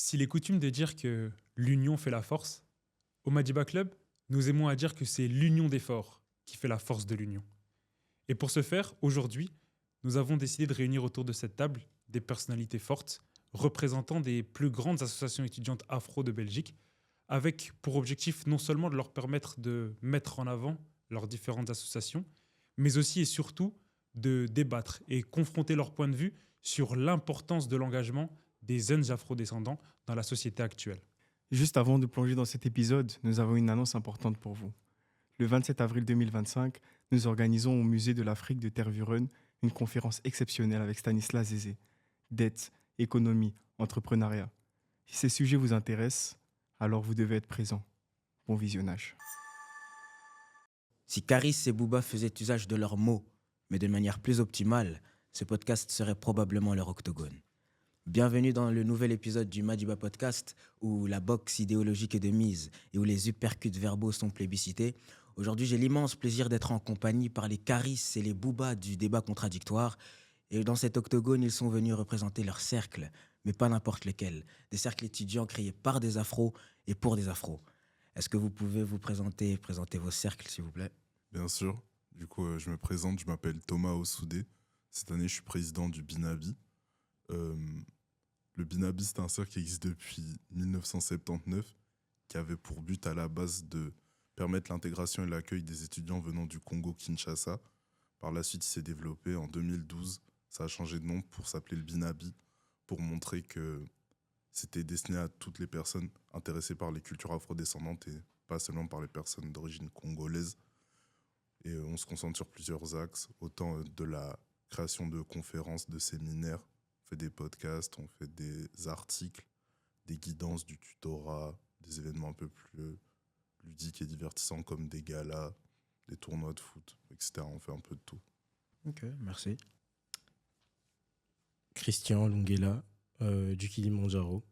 S'il est coutume de dire que l'union fait la force, au Madiba Club, nous aimons à dire que c'est l'union des forts qui fait la force de l'union. Et pour ce faire, aujourd'hui, nous avons décidé de réunir autour de cette table des personnalités fortes, représentant des plus grandes associations étudiantes afro de Belgique, avec pour objectif non seulement de leur permettre de mettre en avant leurs différentes associations, mais aussi et surtout de débattre et confronter leur point de vue sur l'importance de l'engagement des jeunes afrodescendants dans la société actuelle. Juste avant de plonger dans cet épisode, nous avons une annonce importante pour vous. Le 27 avril 2025, nous organisons au Musée de l'Afrique de Tervuren une conférence exceptionnelle avec Stanislas Zézé. Dette, économie, entrepreneuriat. Si ces sujets vous intéressent, alors vous devez être présent. Bon visionnage. Si Caris et Booba faisaient usage de leurs mots, mais de manière plus optimale, ce podcast serait probablement leur octogone. Bienvenue dans le nouvel épisode du Madiba Podcast, où la boxe idéologique est de mise et où les uppercuts verbaux sont plébiscités. Aujourd'hui, j'ai l'immense plaisir d'être en compagnie par les Caris et les Booba du débat contradictoire. Et dans cet octogone, ils sont venus représenter leur cercle, mais pas n'importe lequel. Des cercles étudiants créés par des afros et pour des afros. Est-ce que vous pouvez vous présenter vos cercles, s'il vous plaît? Bien sûr. Du coup, je me présente, je m'appelle Thomas Ossoudé. Cette année, je suis président du Binabi. Le Binabi, c'est un cercle qui existe depuis 1979, qui avait pour but à la base de permettre l'intégration et l'accueil des étudiants venant du Congo-Kinshasa. Par la suite, il s'est développé en 2012. Ça a changé de nom pour s'appeler le Binabi, pour montrer que c'était destiné à toutes les personnes intéressées par les cultures afrodescendantes et pas seulement par les personnes d'origine congolaise. Et on se concentre sur plusieurs axes, autant de la création de conférences, de séminaires, on fait des podcasts, on fait des articles, des guidances, du tutorat, des événements un peu plus ludiques et divertissants comme des galas, des tournois de foot, etc. On fait un peu de tout. Ok, merci. Christian Lungela du Kilimandjaro.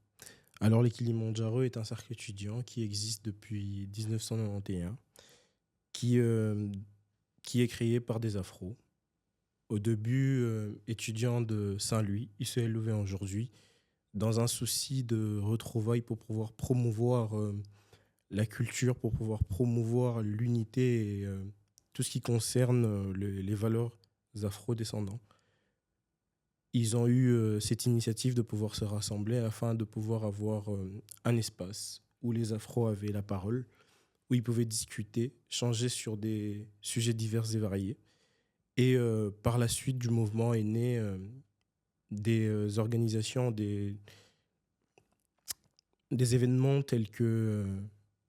Alors, le Kilimandjaro est un cercle étudiant qui existe depuis 1991, qui est créé par des afros. Au début, étudiant de Saint-Louis, il s'est élevé aujourd'hui dans un souci de retrouvailles pour pouvoir promouvoir la culture, pour pouvoir promouvoir l'unité et tout ce qui concerne les valeurs afro-descendants. Ils ont eu cette initiative de pouvoir se rassembler afin de pouvoir avoir un espace où les afros avaient la parole, où ils pouvaient discuter, changer sur des sujets divers et variés. Et par la suite du mouvement est né des organisations, des événements tels que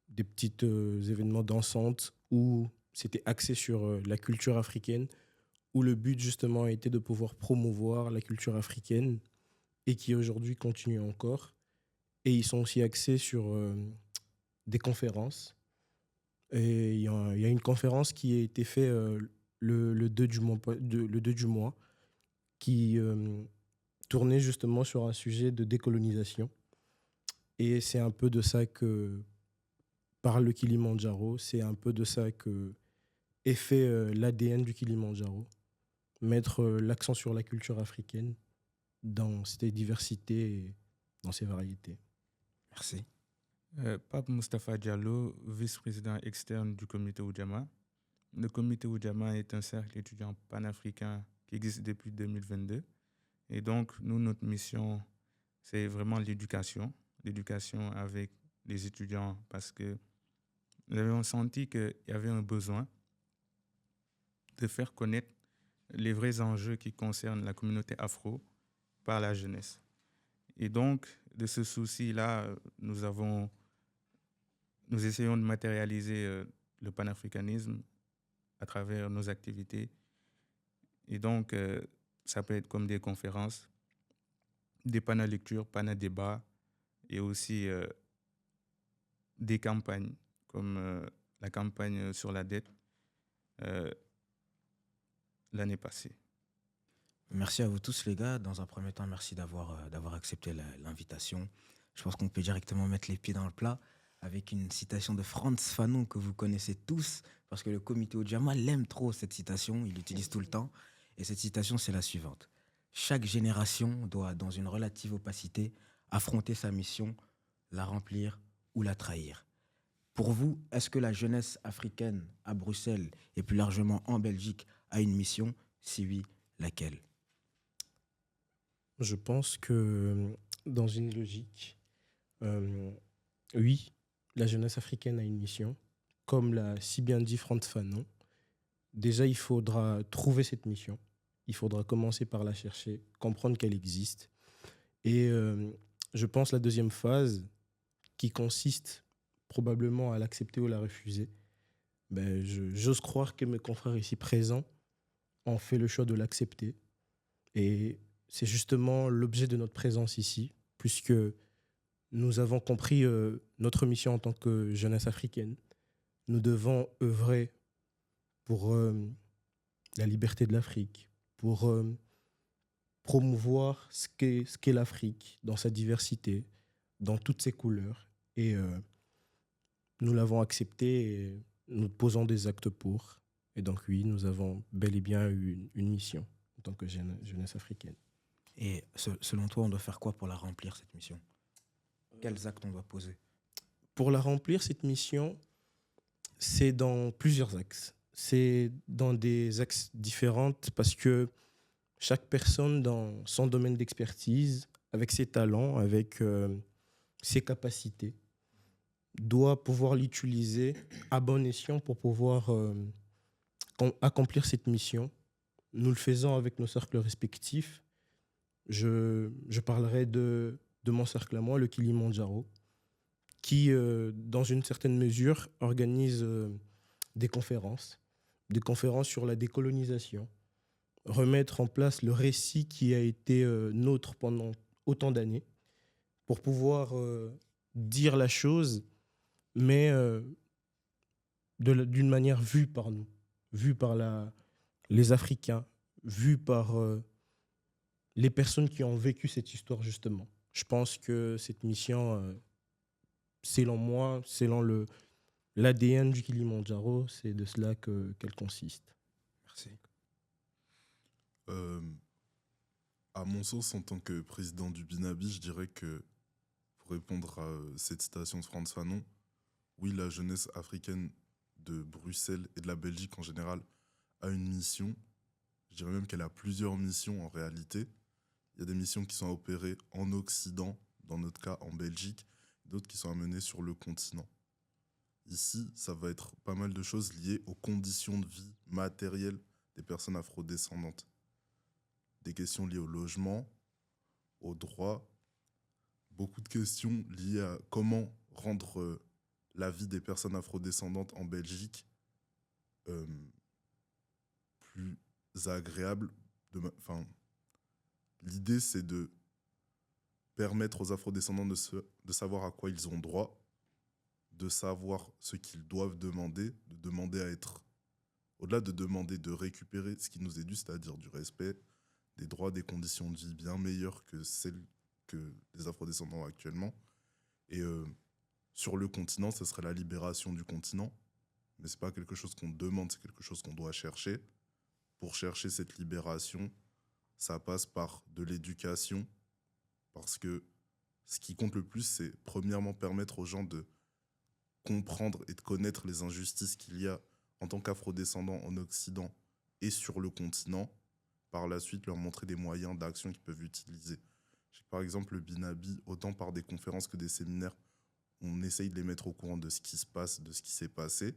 des petits événements dansantes où c'était axé sur la culture africaine, où le but justement était de pouvoir promouvoir la culture africaine et qui aujourd'hui continue encore. Et ils sont aussi axés sur des conférences. Et il y a une conférence qui a été faite le 2 du mois qui tournait justement sur un sujet de décolonisation. Et c'est un peu de ça que parle le Kilimandjaro, c'est un peu de ça que est fait l'ADN du Kilimandjaro. Mettre l'accent sur la culture africaine dans ses diversités et dans ses variétés. Merci. Pape Moustapha Diallo, vice-président externe du comité Oudjama. Le comité Oudjama est un cercle étudiant panafricain qui existe depuis 2022. Et donc, nous, notre mission, c'est vraiment l'éducation avec les étudiants parce que nous avions senti qu'il y avait un besoin de faire connaître les vrais enjeux qui concernent la communauté afro par la jeunesse. Et donc, de ce souci-là, nous essayons de matérialiser le panafricanisme à travers nos activités. Et donc, ça peut être comme des conférences, des panneaux lecture, panneaux débat, et aussi des campagnes, comme la campagne sur la dette l'année passée. Merci à vous tous, les gars. Dans un premier temps, merci d'avoir accepté l'invitation. Je pense qu'on peut directement mettre les pieds dans le plat avec une citation de Frantz Fanon que vous connaissez tous, parce que le comité Oudjama l'aime trop, cette citation, il l'utilise tout le temps. Et cette citation, c'est la suivante. Chaque génération doit, dans une relative opacité, affronter sa mission, la remplir ou la trahir. Pour vous, est-ce que la jeunesse africaine à Bruxelles et plus largement en Belgique a une mission? Si oui, laquelle? Je pense que dans une logique, oui, la jeunesse africaine a une mission. Comme l'a si bien dit Frantz Fanon, déjà il faudra trouver cette mission. Il faudra commencer par la chercher, comprendre qu'elle existe. Et je pense la deuxième phase, qui consiste probablement à l'accepter ou la refuser, j'ose croire que mes confrères ici présents ont fait le choix de l'accepter. Et c'est justement l'objet de notre présence ici, puisque nous avons compris notre mission en tant que jeunesse africaine. Nous devons œuvrer pour la liberté de l'Afrique, pour promouvoir ce qu'est l'Afrique dans sa diversité, dans toutes ses couleurs. Et nous l'avons accepté et nous posons des actes pour. Et donc oui, nous avons bel et bien eu une mission en tant que jeunesse africaine. Et selon toi, on doit faire quoi pour la remplir, cette mission? Quels actes on doit poser? Pour la remplir, cette mission, c'est dans plusieurs axes. C'est dans des axes différents parce que chaque personne dans son domaine d'expertise, avec ses talents, avec ses capacités, doit pouvoir l'utiliser à bon escient pour pouvoir accomplir cette mission. Nous le faisons avec nos cercles respectifs. Je parlerai de mon cercle à moi, le Kilimandjaro, qui, dans une certaine mesure, organise des conférences sur la décolonisation, remettre en place le récit qui a été nôtre pendant autant d'années, pour pouvoir dire la chose, mais d'une manière vue par nous, vue par les Africains, vue par les personnes qui ont vécu cette histoire, justement. Je pense que cette mission, selon moi, selon l'ADN du Kilimandjaro, c'est de cela qu'elle consiste. Merci. À mon sens, en tant que président du Binabi, je dirais que, pour répondre à cette citation de Frantz Fanon, oui, la jeunesse africaine de Bruxelles et de la Belgique en général a une mission. Je dirais même qu'elle a plusieurs missions en réalité. Il y a des missions qui sont à opérer en Occident, dans notre cas en Belgique, d'autres qui sont à mener sur le continent. Ici, ça va être pas mal de choses liées aux conditions de vie matérielles des personnes afrodescendantes. Des questions liées au logement, aux droits, beaucoup de questions liées à comment rendre la vie des personnes afrodescendantes en Belgique plus agréable. L'idée, c'est de permettre aux afrodescendants de savoir à quoi ils ont droit, de savoir ce qu'ils doivent demander, de demander à être, au-delà de demander de récupérer ce qui nous est dû, c'est-à-dire du respect, des droits, des conditions de vie bien meilleures que celles que les afrodescendants ont actuellement. Et sur le continent, ce serait la libération du continent. Mais ce n'est pas quelque chose qu'on demande, c'est quelque chose qu'on doit chercher. Pour chercher cette libération, ça passe par de l'éducation. Parce que ce qui compte le plus, c'est premièrement permettre aux gens de comprendre et de connaître les injustices qu'il y a en tant qu'afrodescendants en Occident et sur le continent. Par la suite, leur montrer des moyens d'action qu'ils peuvent utiliser. Par exemple, le Binabi, autant par des conférences que des séminaires, on essaye de les mettre au courant de ce qui se passe, de ce qui s'est passé.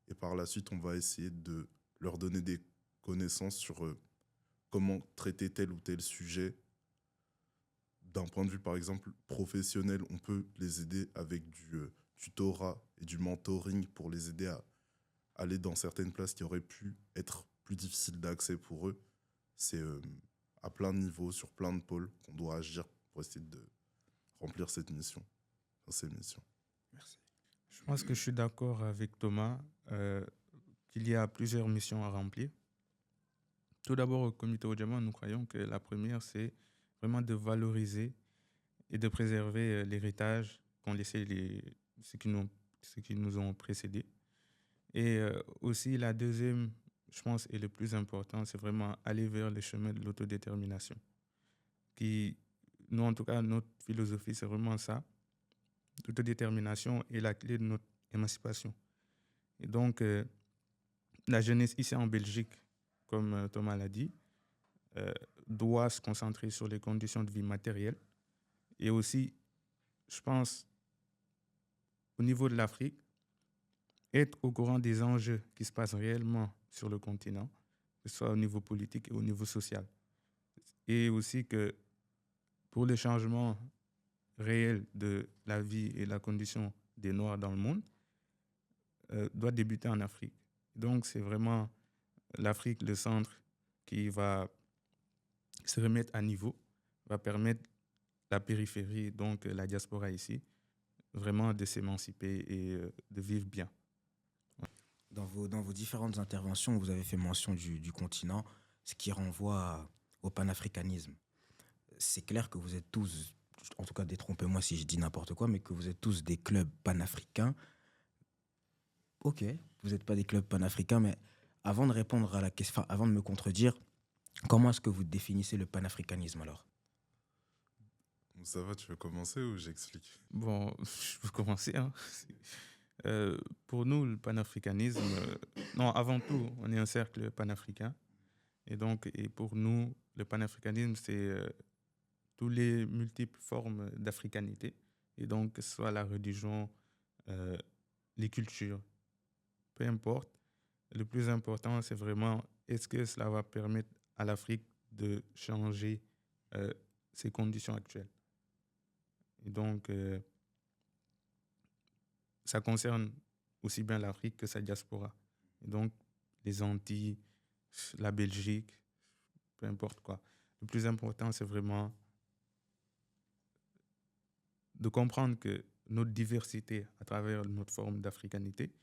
Et par la suite, on va essayer de leur donner des connaissances sur comment traiter tel ou tel sujet. D'un point de vue, par exemple, professionnel, on peut les aider avec du tutorat et du mentoring pour les aider à aller dans certaines places qui auraient pu être plus difficiles d'accès pour eux. C'est à plein de niveaux, sur plein de pôles, qu'on doit agir pour essayer de remplir cette mission. Ces missions. Merci. Je pense que je suis d'accord avec Thomas qu'il y a plusieurs missions à remplir. Tout d'abord, au comité Ojama, nous croyons que la première, c'est vraiment de valoriser et de préserver l'héritage qu'ont laissé ceux qui nous ont précédés. Et aussi, la deuxième, je pense, et le plus important, c'est vraiment aller vers le chemin de l'autodétermination, qui nous, en tout cas, notre philosophie, c'est vraiment ça. L'autodétermination est la clé de notre émancipation. Et donc, la jeunesse ici en Belgique, comme Thomas l'a dit, doit se concentrer sur les conditions de vie matérielles. Et aussi, je pense, au niveau de l'Afrique, être au courant des enjeux qui se passent réellement sur le continent, que ce soit au niveau politique et au niveau social. Et aussi que pour le changement réel de la vie et la condition des Noirs dans le monde, doit débuter en Afrique. Donc, c'est vraiment l'Afrique, le centre, qui va se remettre à niveau, va permettre la périphérie, donc la diaspora ici, vraiment de s'émanciper et de vivre bien. Dans vos différentes interventions, vous avez fait mention du continent, ce qui renvoie au panafricanisme. C'est clair que vous êtes tous, en tout cas détrompez-moi si je dis n'importe quoi, mais que vous êtes tous des clubs panafricains. Ok, vous n'êtes pas des clubs panafricains, mais avant de répondre à la question, avant de me contredire, comment est-ce que vous définissez le panafricanisme alors? Ça va, tu veux commencer ou j'explique? Bon, je peux commencer. Hein. Pour nous, le panafricanisme, non, avant tout, on est un cercle panafricain. Et donc, pour nous, le panafricanisme, c'est toutes les multiples formes d'africanité. Et donc, que ce soit la religion, les cultures, peu importe. Le plus important, c'est vraiment, est-ce que cela va permettre à l'Afrique de changer ses conditions actuelles? Et donc, ça concerne aussi bien l'Afrique que sa diaspora. Et donc, les Antilles, la Belgique, peu importe quoi. Le plus important, c'est vraiment de comprendre que notre diversité à travers notre forme d'africanité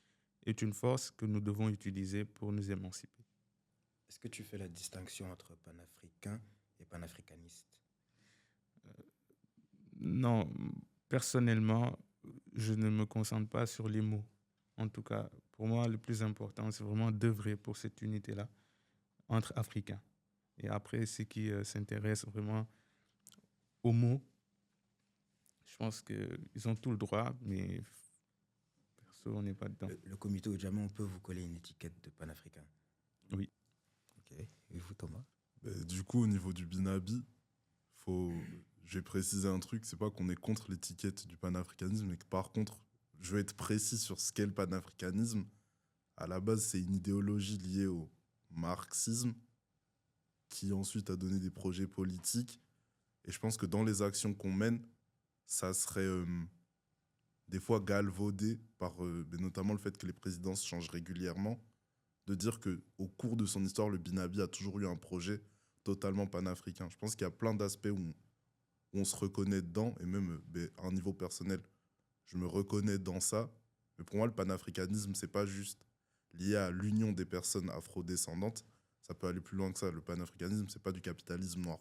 est une force que nous devons utiliser pour nous émanciper. Est-ce que tu fais la distinction entre panafricain et panafricaniste? Non, personnellement, je ne me concentre pas sur les mots. En tout cas, pour moi, le plus important, c'est vraiment d'œuvrer pour cette unité-là entre Africains. Et après, ceux qui s'intéressent vraiment aux mots, je pense qu'ils ont tout le droit, mais perso, on n'est pas dedans. Le comité Ojama, on peut vous coller une étiquette de panafricain? Oui. Ok. Et vous, Thomas? Du coup, au niveau du Binabi, je vais préciser un truc, c'est pas qu'on est contre l'étiquette du panafricanisme, mais que par contre, je vais être précis sur ce qu'est le panafricanisme. À la base, c'est une idéologie liée au marxisme qui ensuite a donné des projets politiques. Et je pense que dans les actions qu'on mène, ça serait des fois galvaudé par notamment le fait que les présidences changent régulièrement, de dire qu'au cours de son histoire, le Binabi a toujours eu un projet totalement panafricain. Je pense qu'il y a plein d'aspects où on se reconnaît dedans, et même à un niveau personnel, je me reconnais dans ça. Mais pour moi, le panafricanisme, c'est pas juste lié à l'union des personnes afrodescendantes. Ça peut aller plus loin que ça. Le panafricanisme, c'est pas du capitalisme noir.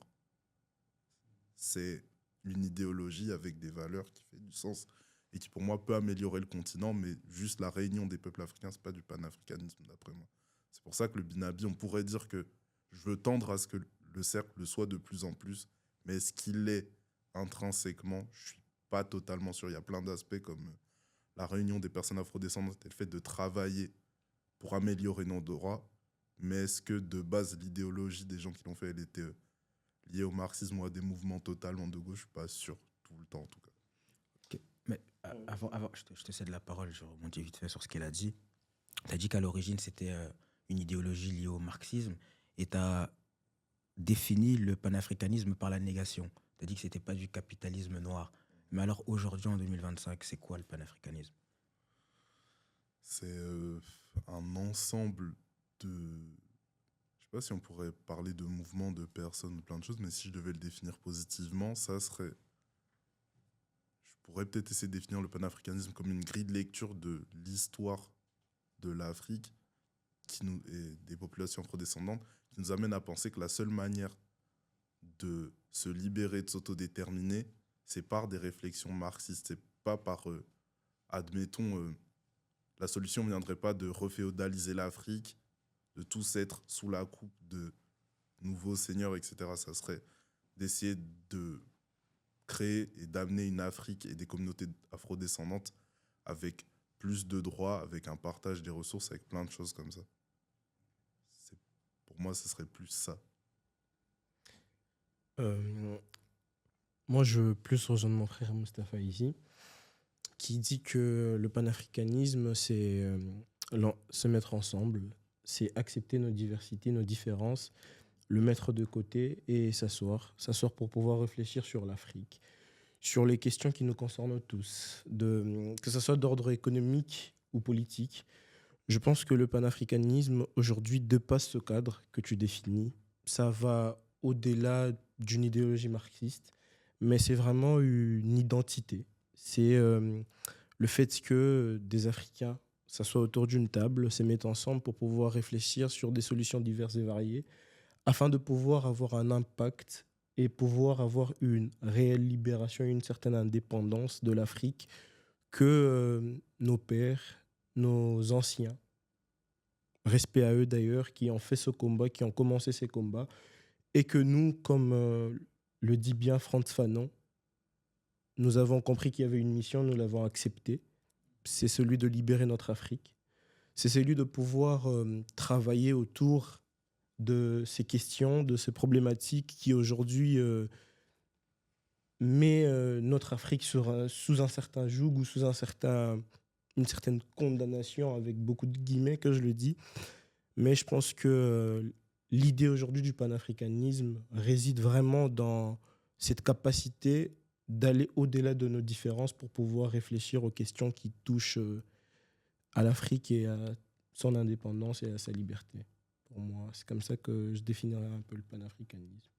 C'est une idéologie avec des valeurs qui fait du sens et qui, pour moi, peut améliorer le continent, mais juste la réunion des peuples africains, c'est pas du panafricanisme, d'après moi. C'est pour ça que le Binabi, on pourrait dire que je veux tendre à ce que le cercle le soit de plus en plus, mais est-ce qu'il est intrinsèquement? Je suis pas totalement sûr. Il y a plein d'aspects comme la réunion des personnes afrodescendantes et le fait de travailler pour améliorer nos droits, mais est-ce que de base, l'idéologie des gens qui l'ont fait, elle était liée au marxisme ou à des mouvements totalement de gauche? Je suis pas sûr, tout le temps en tout cas. Ok. Mais avant je te cède la parole, je rebondis vite fait sur ce qu'elle a dit. Tu as dit qu'à l'origine, c'était une idéologie liée au marxisme et tu as défini le panafricanisme par la négation. Tu as dit que ce n'était pas du capitalisme noir. Mais alors aujourd'hui, en 2025, c'est quoi le panafricanisme? C'est un ensemble de... Je sais pas si on pourrait parler de mouvements, de personnes, de plein de choses, mais si je devais le définir positivement, ça serait... Je pourrais peut-être essayer de définir le panafricanisme comme une grille de lecture de l'histoire de l'Afrique et des populations afrodescendantes qui nous amène à penser que la seule manière de se libérer, de s'autodéterminer, c'est par des réflexions marxistes. C'est pas par, admettons, la solution ne viendrait pas de reféodaliser l'Afrique, de tous être sous la coupe de nouveaux seigneurs, etc. Ça serait d'essayer de créer et d'amener une Afrique et des communautés afrodescendantes avec plus de droits, avec un partage des ressources, avec plein de choses comme ça. Pour moi, ce serait plus ça. Moi, je veux plus rejoindre mon frère Mustapha ici, qui dit que le panafricanisme, c'est se mettre ensemble, c'est accepter nos diversités, nos différences, le mettre de côté et s'asseoir pour pouvoir réfléchir sur l'Afrique, sur les questions qui nous concernent tous, que ce soit d'ordre économique ou politique. Je pense que le panafricanisme, aujourd'hui, dépasse ce cadre que tu définis. Ça va au-delà d'une idéologie marxiste, mais c'est vraiment une identité. C'est le fait que des Africains s'assoient autour d'une table, se mettent ensemble pour pouvoir réfléchir sur des solutions diverses et variées, afin de pouvoir avoir un impact et pouvoir avoir une réelle libération et une certaine indépendance de l'Afrique que nos pères, nos anciens, respect à eux d'ailleurs, qui ont fait ce combat, qui ont commencé ces combats, et que nous, comme le dit bien Frantz Fanon, nous avons compris qu'il y avait une mission, nous l'avons acceptée. C'est celui de libérer notre Afrique. C'est celui de pouvoir travailler autour de ces questions, de ces problématiques qui aujourd'hui met notre Afrique sous un certain joug ou sous une certaine condamnation, avec beaucoup de guillemets que je le dis. Mais je pense que l'idée aujourd'hui du panafricanisme réside vraiment dans cette capacité d'aller au-delà de nos différences pour pouvoir réfléchir aux questions qui touchent à l'Afrique et à son indépendance et à sa liberté. Pour moi, c'est comme ça que je définirais un peu le panafricanisme.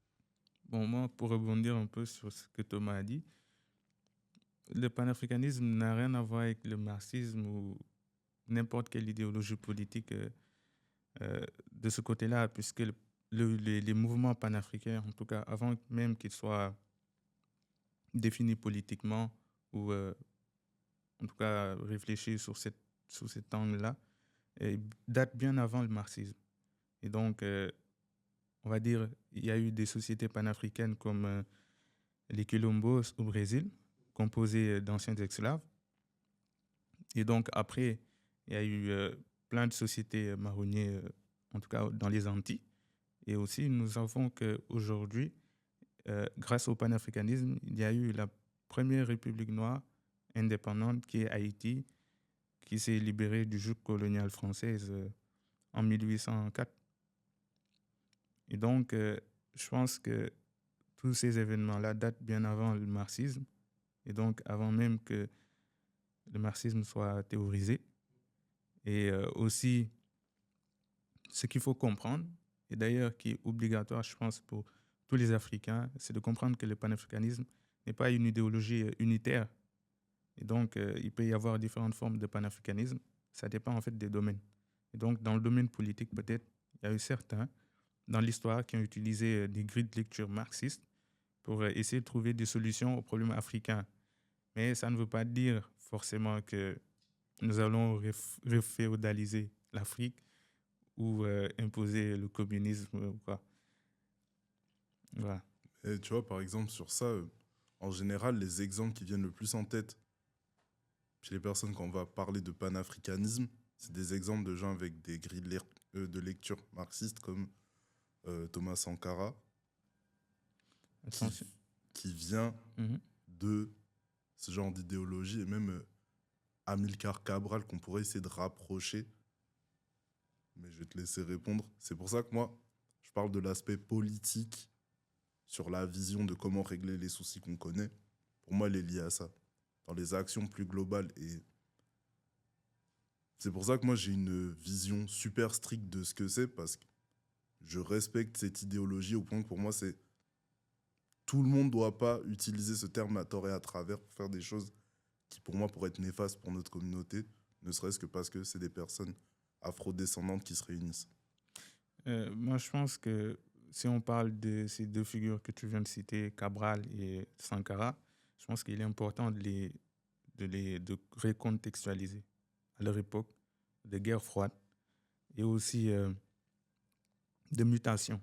Bon, moi, pour rebondir un peu sur ce que Thomas a dit, le panafricanisme n'a rien à voir avec le marxisme ou n'importe quelle idéologie politique de ce côté-là, puisque les mouvements panafricains, en tout cas avant même qu'ils soient définis politiquement ou en tout cas réfléchis sur cet angle-là, datent bien avant le marxisme. Et donc, on va dire, il y a eu des sociétés panafricaines comme les Quilombos au Brésil, composées d'anciens esclaves. Et donc, après, il y a eu plein de sociétés marronniers, en tout cas dans les Antilles. Et aussi, nous savons qu'aujourd'hui, grâce au panafricanisme, il y a eu la première république noire indépendante qui est Haïti, qui s'est libérée du joug colonial française en 1804. Et donc, je pense que tous ces événements-là datent bien avant le marxisme, et donc avant même que le marxisme soit théorisé. Et aussi, ce qu'il faut comprendre, et d'ailleurs qui est obligatoire, je pense, pour tous les Africains, c'est de comprendre que le panafricanisme n'est pas une idéologie unitaire. Et donc, il peut y avoir différentes formes de panafricanisme. Ça dépend en fait des domaines. Et donc, dans le domaine politique, peut-être, il y a eu certains dans l'histoire qui ont utilisé des grilles de lecture marxistes pour essayer de trouver des solutions aux problèmes africains. Mais ça ne veut pas dire forcément que nous allons reféodaliser l'Afrique ou imposer le communisme ou quoi. Voilà. Et tu vois, par exemple, sur ça, en général, les exemples qui viennent le plus en tête chez les personnes quand on va parler de panafricanisme, c'est des exemples de gens avec des grilles de lecture marxistes comme Thomas Sankara, qui vient de ce genre d'idéologie, et même Amilcar Cabral qu'on pourrait essayer de rapprocher. Mais je vais te laisser répondre. C'est pour ça que moi, je parle de l'aspect politique sur la vision de comment régler les soucis qu'on connaît. Pour moi, elle est liée à ça, dans les actions plus globales. Et c'est pour ça que moi, j'ai une vision super stricte de ce que c'est, parce que je respecte cette idéologie au point que pour moi, c'est tout le monde ne doit pas utiliser ce terme à tort et à travers pour faire des choses qui, pour moi, pourraient être néfastes pour notre communauté, ne serait-ce que parce que c'est des personnes afrodescendantes qui se réunissent. Moi, je pense que si on parle de ces deux figures que tu viens de citer, Cabral et Sankara, je pense qu'il est important de recontextualiser à leur époque de guerre froide et aussi de mutation.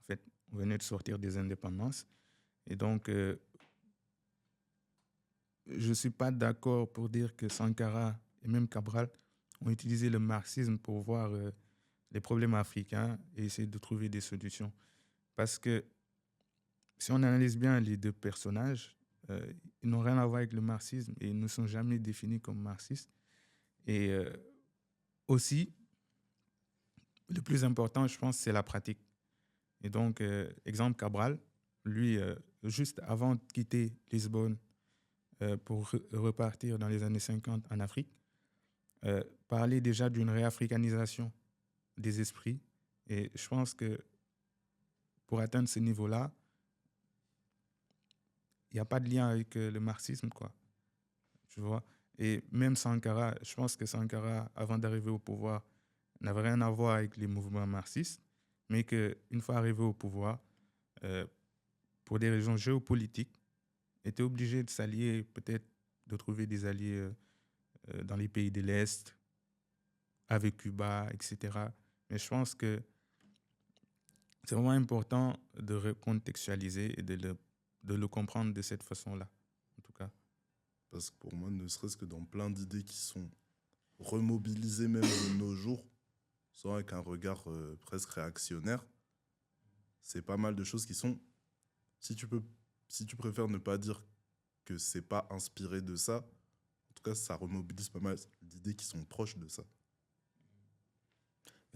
En fait, on venait de sortir des indépendances et donc je ne suis pas d'accord pour dire que Sankara et même Cabral ont utilisé le marxisme pour voir les problèmes africains et essayer de trouver des solutions. Parce que si on analyse bien les deux personnages, ils n'ont rien à voir avec le marxisme et ils ne sont jamais définis comme marxistes. Et aussi, le plus important, je pense, c'est la pratique. Et donc, exemple Cabral, lui, juste avant de quitter Lisbonne pour repartir dans les années 50 en Afrique, parlait déjà d'une réafricanisation des esprits. Et je pense que pour atteindre ce niveau-là, il n'y a pas de lien avec le marxisme, quoi. Tu vois? Et même Sankara, je pense que Sankara, avant d'arriver au pouvoir, n'avait rien à voir avec les mouvements marxistes, mais qu'une fois arrivé au pouvoir, pour des raisons géopolitiques, était obligé de s'allier, peut-être de trouver des alliés dans les pays de l'Est, avec Cuba, etc. Mais je pense que c'est vraiment important de recontextualiser et de le comprendre de cette façon-là, en tout cas. Parce que pour moi, ne serait-ce que dans plein d'idées qui sont remobilisées même de nos jours, sans avec un regard presque réactionnaire, c'est pas mal de choses qui sont... Si tu préfères ne pas dire que c'est pas inspiré de ça, en tout cas, ça remobilise pas mal d'idées qui sont proches de ça.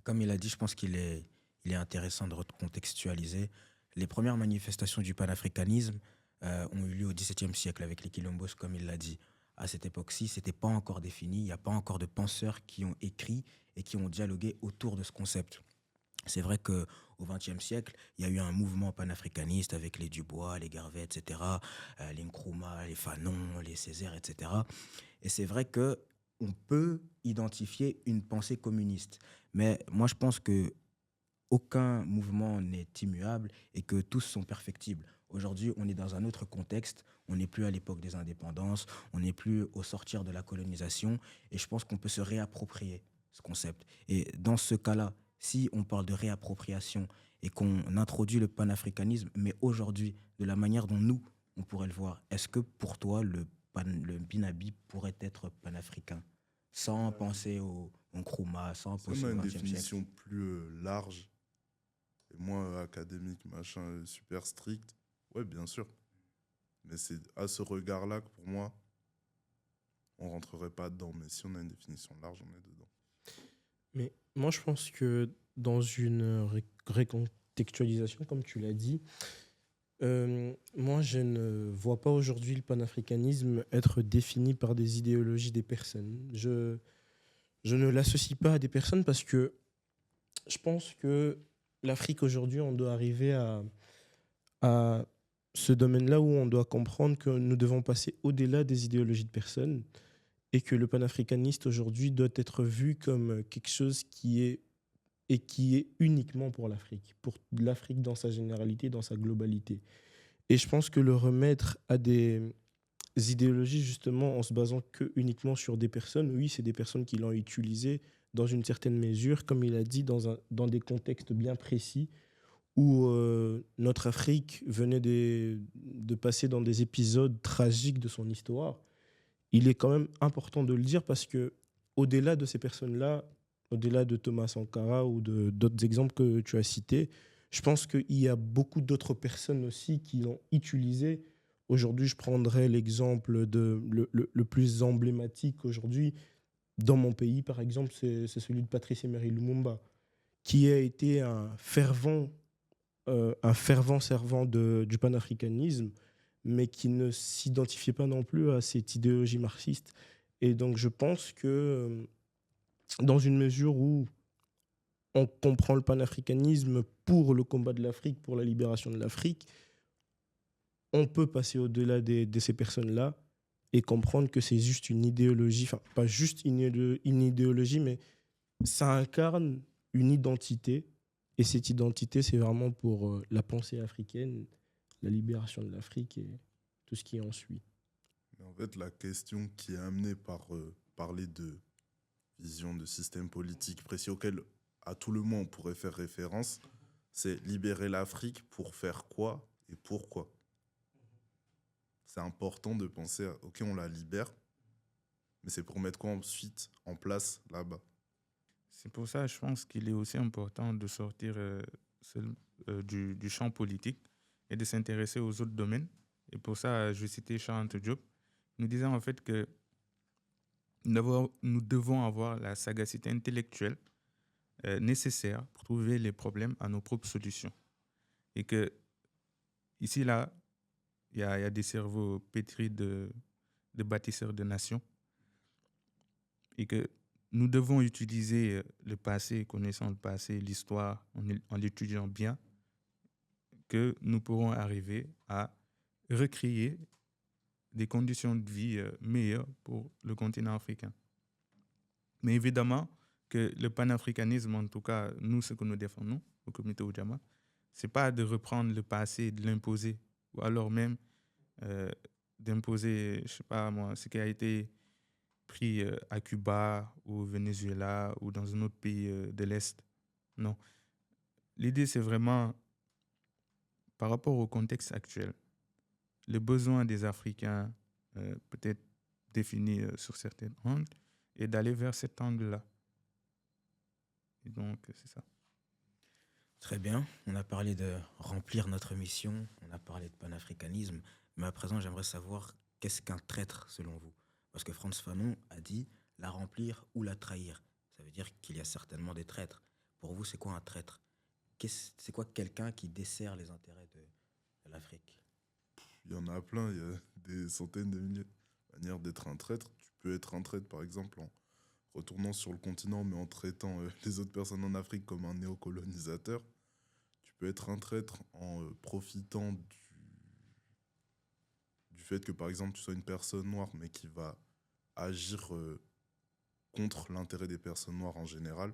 Comme il a dit, je pense qu'il est intéressant de recontextualiser. Les premières manifestations du panafricanisme ont eu lieu au XVIIe siècle avec les quilombos, comme il l'a dit. À cette époque-ci, ce n'était pas encore défini, il n'y a pas encore de penseurs qui ont écrit et qui ont dialogué autour de ce concept. C'est vrai qu'au XXe siècle, il y a eu un mouvement panafricaniste avec les Dubois, les Garvey, etc., les Nkrumah, les Fanon, les Césaire, etc. Et c'est vrai qu'on peut identifier une pensée communiste. Mais moi, je pense que aucun mouvement n'est immuable et que tous sont perfectibles. Aujourd'hui, on est dans un autre contexte. On n'est plus à l'époque des indépendances. On n'est plus au sortir de la colonisation. Et je pense qu'on peut se réapproprier ce concept. Et dans ce cas-là, si on parle de réappropriation et qu'on introduit le panafricanisme, mais aujourd'hui, de la manière dont nous, on pourrait le voir, est-ce que pour toi, le Binabi pourrait être panafricain sans penser au Nkrumah, sans Ça, penser on a au une XXe siècle? définition plus large et moins académique, machin, super strict. Ouais, bien sûr. Mais c'est à ce regard-là que pour moi, on rentrerait pas dedans. Mais si on a une définition large, on est dedans. Mais moi, je pense que dans une recontextualisation, comme tu l'as dit, moi, je ne vois pas aujourd'hui le panafricanisme être défini par des idéologies des personnes. Je ne l'associe pas à des personnes parce que je pense que l'Afrique aujourd'hui, on doit arriver à ce domaine-là où on doit comprendre que nous devons passer au-delà des idéologies de personnes et que le panafricaniste aujourd'hui doit être vu comme quelque chose qui est uniquement pour l'Afrique dans sa généralité, dans sa globalité. Et je pense que le remettre à des idéologies justement en se basant que uniquement sur des personnes, oui, c'est des personnes qui l'ont utilisé dans une certaine mesure, comme il a dit, dans des contextes bien précis où notre Afrique venait de passer dans des épisodes tragiques de son histoire. Il est quand même important de le dire parce que au-delà de ces personnes-là, au-delà de Thomas Sankara ou d'autres exemples que tu as cités, je pense qu'il y a beaucoup d'autres personnes aussi qui l'ont utilisé. Aujourd'hui, je prendrais l'exemple le plus emblématique aujourd'hui dans mon pays, par exemple, c'est celui de Patrice Emery Lumumba, qui a été un fervent servant du panafricanisme, mais qui ne s'identifiait pas non plus à cette idéologie marxiste. Et donc, je pense que dans une mesure où on comprend le panafricanisme pour le combat de l'Afrique, pour la libération de l'Afrique, on peut passer au-delà de ces personnes-là et comprendre que c'est juste une idéologie, enfin, pas juste une idéologie, mais ça incarne une identité. Et cette identité, c'est vraiment pour la pensée africaine, la libération de l'Afrique et tout ce qui en suit. Mais en fait, la question qui est amenée par parler de vision de système politique précis auquel, à tout le moins, on pourrait faire référence, c'est libérer l'Afrique pour faire quoi et pourquoi. c'est important de penser à, OK, on la libère, mais c'est pour mettre quoi ensuite en place là-bas. C'est pour ça, je pense qu'il est aussi important de sortir du champ politique et de s'intéresser aux autres domaines. Et pour ça, je citais Cheikh Anta Diop. Il nous disait en fait que nous devons avoir la sagacité intellectuelle nécessaire pour trouver les problèmes à nos propres solutions. Et que ici, là, il y a des cerveaux pétris de bâtisseurs de nations. Et que nous devons utiliser le passé, connaissant le passé, l'histoire, en l'étudiant bien, que nous pourrons arriver à recréer des conditions de vie meilleures pour le continent africain. Mais évidemment que le panafricanisme, en tout cas, nous, ce que nous défendons au comité Ujamaa, ce n'est pas de reprendre le passé et de l'imposer, ou alors même d'imposer, je ne sais pas moi, ce qui a été pris à Cuba ou au Venezuela ou dans un autre pays de l'Est. Non. L'idée, c'est vraiment, par rapport au contexte actuel, les besoins des Africains peut-être définis sur certains angles et d'aller vers cet angle-là. Et donc, c'est ça. Très bien. On a parlé de remplir notre mission, on a parlé de panafricanisme, mais à présent, j'aimerais savoir qu'est-ce qu'un traître selon vous? Parce que Frantz Fanon a dit la remplir ou la trahir. Ça veut dire qu'il y a certainement des traîtres. Pour vous, c'est quoi un traître? C'est quoi quelqu'un qui dessert les intérêts de l'Afrique? Il y en a plein, il y a des centaines de milliers de manières d'être un traître. Tu peux être un traître, par exemple, en retournant sur le continent, mais en traitant les autres personnes en Afrique comme un néocolonisateur. Tu peux être un traître en profitant du fait que, par exemple, tu sois une personne noire, mais qui va agir contre l'intérêt des personnes noires en général.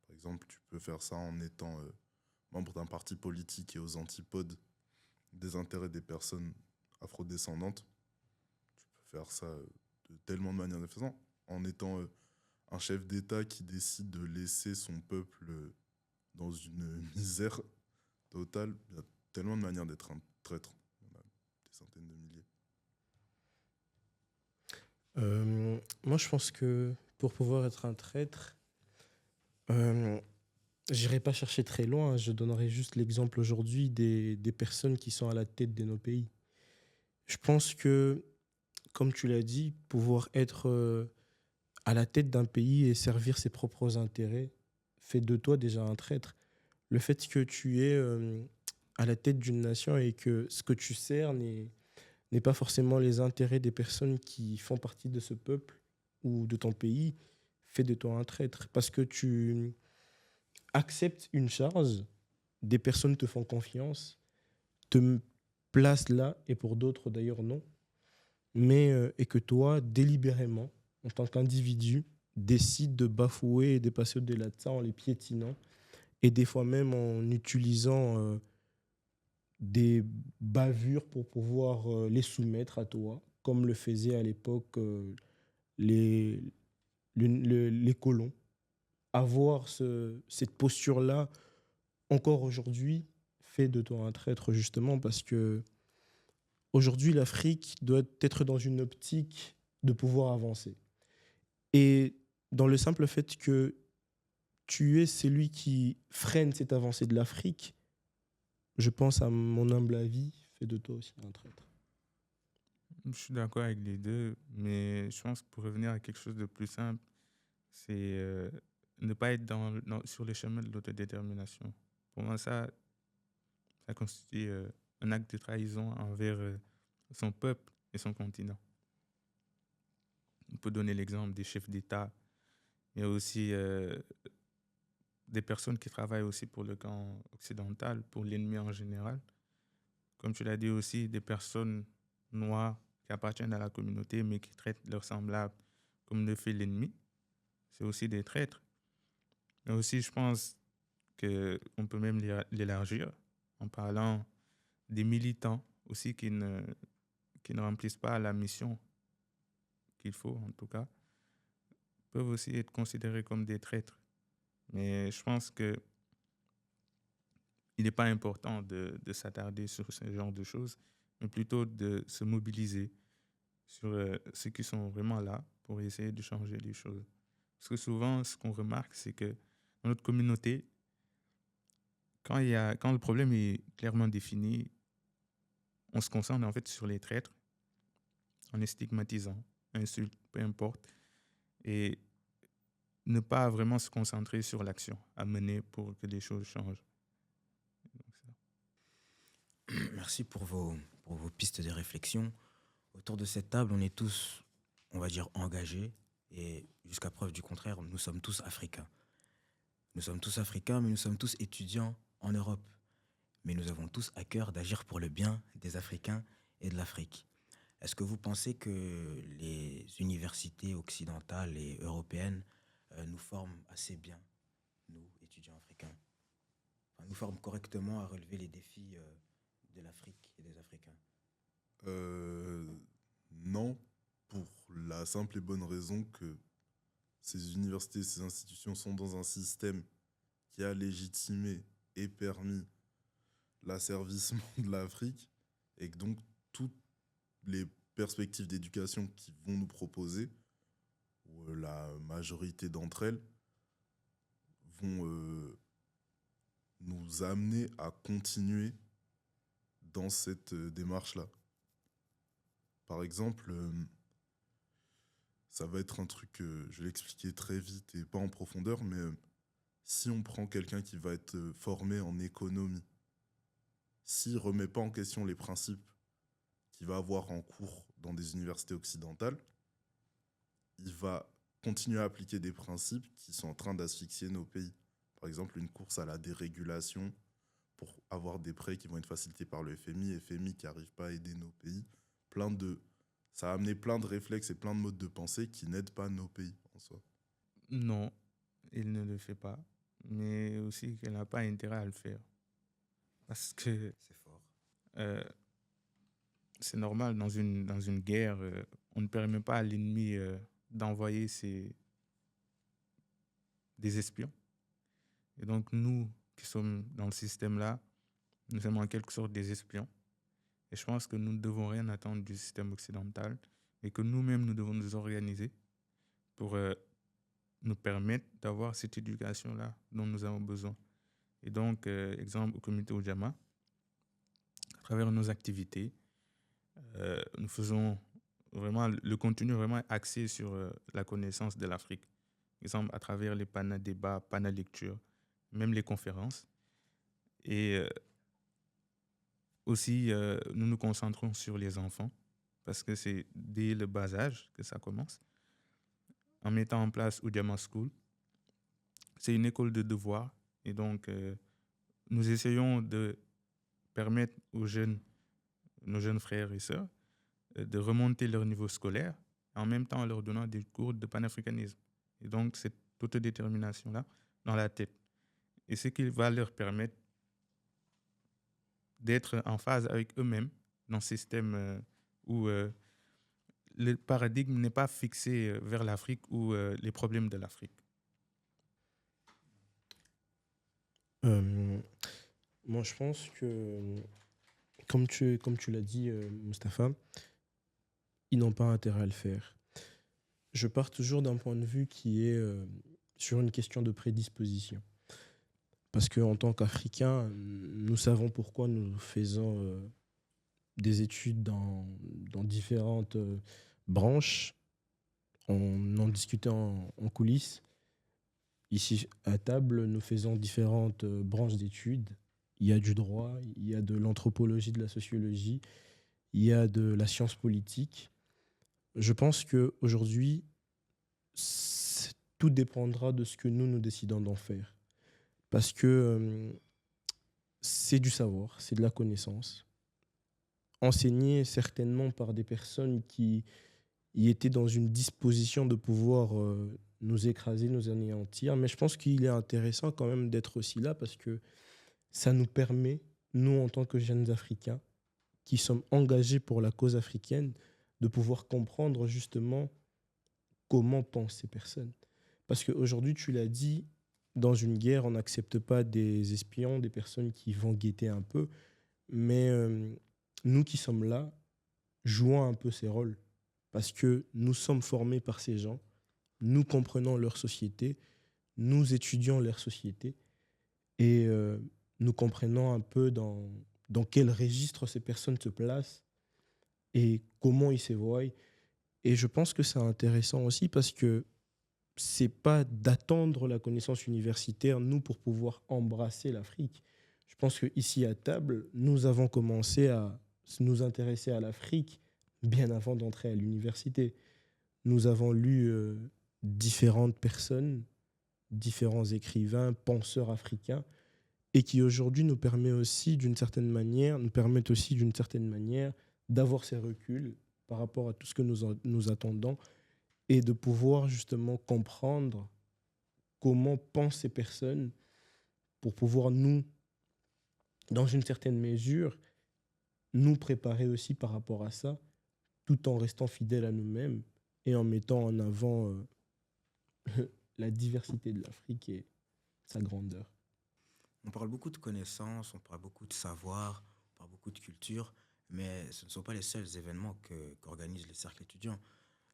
Par exemple, tu peux faire ça en étant membre d'un parti politique et aux antipodes des intérêts des personnes afrodescendantes. Tu peux faire ça de tellement de manières différentes. En étant un chef d'État qui décide de laisser son peuple dans une misère totale. Il y a tellement de manières d'être un traître. Il y en a des centaines de milliers. Moi, je pense que pour pouvoir être un traître, j'irai pas chercher très loin. Je donnerai juste l'exemple aujourd'hui des personnes qui sont à la tête de nos pays. Je pense que, comme tu l'as dit, pouvoir être à la tête d'un pays et servir ses propres intérêts fait de toi déjà un traître. Le fait que tu es à la tête d'une nation et que ce que tu sers n'est pas forcément les intérêts des personnes qui font partie de ce peuple ou de ton pays, fait de toi un traître. Parce que tu acceptes une charge, des personnes te font confiance, te placent là, et pour d'autres d'ailleurs non, et que toi, délibérément, en tant qu'individu, décides de bafouer et de passer au-delà de ça en les piétinant, et des fois même en utilisant des bavures pour pouvoir les soumettre à toi, comme le faisaient à l'époque les, les colons. Avoir cette posture-là, encore aujourd'hui, fait de toi un traître, justement, parce que aujourd'hui, l'Afrique doit être dans une optique de pouvoir avancer. Et dans le simple fait que tu es celui qui freine cette avancée de l'Afrique, je pense, à mon humble avis, fait de toi aussi un traître. Je suis d'accord avec les deux, mais je pense que pour revenir à quelque chose de plus simple, c'est ne pas être sur le chemin de l'autodétermination. Pour moi, ça constitue un acte de trahison envers son peuple et son continent. On peut donner l'exemple des chefs d'État, mais aussi des personnes qui travaillent aussi pour le camp occidental, pour l'ennemi en général. Comme tu l'as dit aussi, des personnes noires qui appartiennent à la communauté, mais qui traitent leurs semblables comme le fait l'ennemi. C'est aussi des traîtres. Mais aussi, je pense qu'on peut même l'élargir en parlant des militants aussi qui ne remplissent pas la mission qu'il faut, en tout cas, peuvent aussi être considérés comme des traîtres. Mais je pense qu'il n'est pas important de s'attarder sur ce genre de choses, mais plutôt de se mobiliser sur ceux qui sont vraiment là pour essayer de changer les choses. Parce que souvent, ce qu'on remarque, c'est que dans notre communauté, quand le problème est clairement défini, on se concentre en fait sur les traîtres, en les stigmatisant, insultes, peu importe, et ne pas vraiment se concentrer sur l'action à mener pour que les choses changent. Merci pour vos pistes de réflexion. Autour de cette table, on est tous, on va dire, engagés. Et jusqu'à preuve du contraire, nous sommes tous africains. Nous sommes tous africains, mais nous sommes tous étudiants en Europe. Mais nous avons tous à cœur d'agir pour le bien des Africains et de l'Afrique. Est-ce que vous pensez que les universités occidentales et européennes nous forment assez bien, nous, étudiants africains? Enfin, nous forment correctement à relever les défis de l'Afrique et des Africains? Non, pour la simple et bonne raison que ces universités, ces institutions sont dans un système qui a légitimé et permis l'asservissement de l'Afrique, et que donc toutes les perspectives d'éducation qu'ils vont nous proposer, ou la majorité d'entre elles, vont nous amener à continuer dans cette démarche-là. Par exemple, ça va être un truc que je vais l'expliquer très vite et pas en profondeur, mais si on prend quelqu'un qui va être formé en économie, s'il ne remet pas en question les principes qu'il va avoir en cours dans des universités occidentales, il va continuer à appliquer des principes qui sont en train d'asphyxier nos pays. Par exemple, une course à la dérégulation pour avoir des prêts qui vont être facilités par le FMI qui n'arrive pas à aider nos pays. Ça a amené plein de réflexes et plein de modes de pensée qui n'aident pas nos pays en soi. Non, il ne le fait pas, mais aussi qu'elle n'a pas intérêt à le faire. Parce que C'est fort. c'est normal, dans une guerre, on ne permet pas à l'ennemi d'envoyer des espions. Et donc nous, qui sommes dans le système-là, nous sommes en quelque sorte des espions. Et je pense que nous ne devons rien attendre du système occidental et que nous-mêmes, nous devons nous organiser pour nous permettre d'avoir cette éducation-là dont nous avons besoin. Et donc, exemple, au comité Ujamaa, à travers nos activités, nous faisons vraiment le contenu vraiment axé sur la connaissance de l'Afrique. Exemple, à travers les panels débats, panels lecture, même les conférences. Et aussi, nous nous concentrons sur les enfants, parce que c'est dès le bas âge que ça commence. En mettant en place Ujamaa School, c'est une école de devoirs. Et donc, nous essayons de permettre aux nos jeunes frères et sœurs, de remonter leur niveau scolaire, en même temps en leur donnant des cours de panafricanisme. Et donc, cette autodétermination-là dans la tête. Et ce qui va leur permettre d'être en phase avec eux-mêmes dans ce système où le paradigme n'est pas fixé vers l'Afrique ou les problèmes de l'Afrique. Moi, je pense que, comme tu l'as dit, Mustapha, ils n'ont pas intérêt à le faire. Je pars toujours d'un point de vue qui est sur une question de prédisposition. Parce qu'en tant qu'Africains, nous savons pourquoi nous faisons des études dans différentes branches. On en discutait en coulisses. Ici, à table, nous faisons différentes branches d'études. Il y a du droit, il y a de l'anthropologie, de la sociologie, il y a de la science politique. Je pense qu'aujourd'hui, tout dépendra de ce que nous décidons d'en faire. Parce que c'est du savoir, c'est de la connaissance. Enseigné certainement par des personnes qui y étaient dans une disposition de pouvoir nous écraser, nous anéantir. Mais je pense qu'il est intéressant quand même d'être aussi là parce que ça nous permet, nous en tant que jeunes Africains, qui sommes engagés pour la cause africaine, de pouvoir comprendre justement comment pensent ces personnes. Parce qu'aujourd'hui, tu l'as dit, dans une guerre, on n'accepte pas des espions, des personnes qui vont guetter un peu, mais nous qui sommes là, jouons un peu ces rôles. Parce que nous sommes formés par ces gens, nous comprenons leur société, nous étudions leur société et nous comprenons un peu dans quel registre ces personnes se placent et comment ils se voient. Et je pense que c'est intéressant aussi parce que c'est pas d'attendre la connaissance universitaire, nous, pour pouvoir embrasser l'Afrique. Je pense qu'ici à table, nous avons commencé à nous intéresser à l'Afrique bien avant d'entrer à l'université. Nous avons lu différentes personnes, différents écrivains, penseurs africains, et qui aujourd'hui nous permettent aussi d'une certaine manière d'avoir ces reculs par rapport à tout ce que nous attendons et de pouvoir justement comprendre comment pensent ces personnes pour pouvoir nous, dans une certaine mesure, nous préparer aussi par rapport à ça, tout en restant fidèles à nous-mêmes et en mettant en avant la diversité de l'Afrique et sa grandeur. On parle beaucoup de connaissances, on parle beaucoup de savoir, on parle beaucoup de culture, mais ce ne sont pas les seuls événements qu'organisent les cercles étudiants.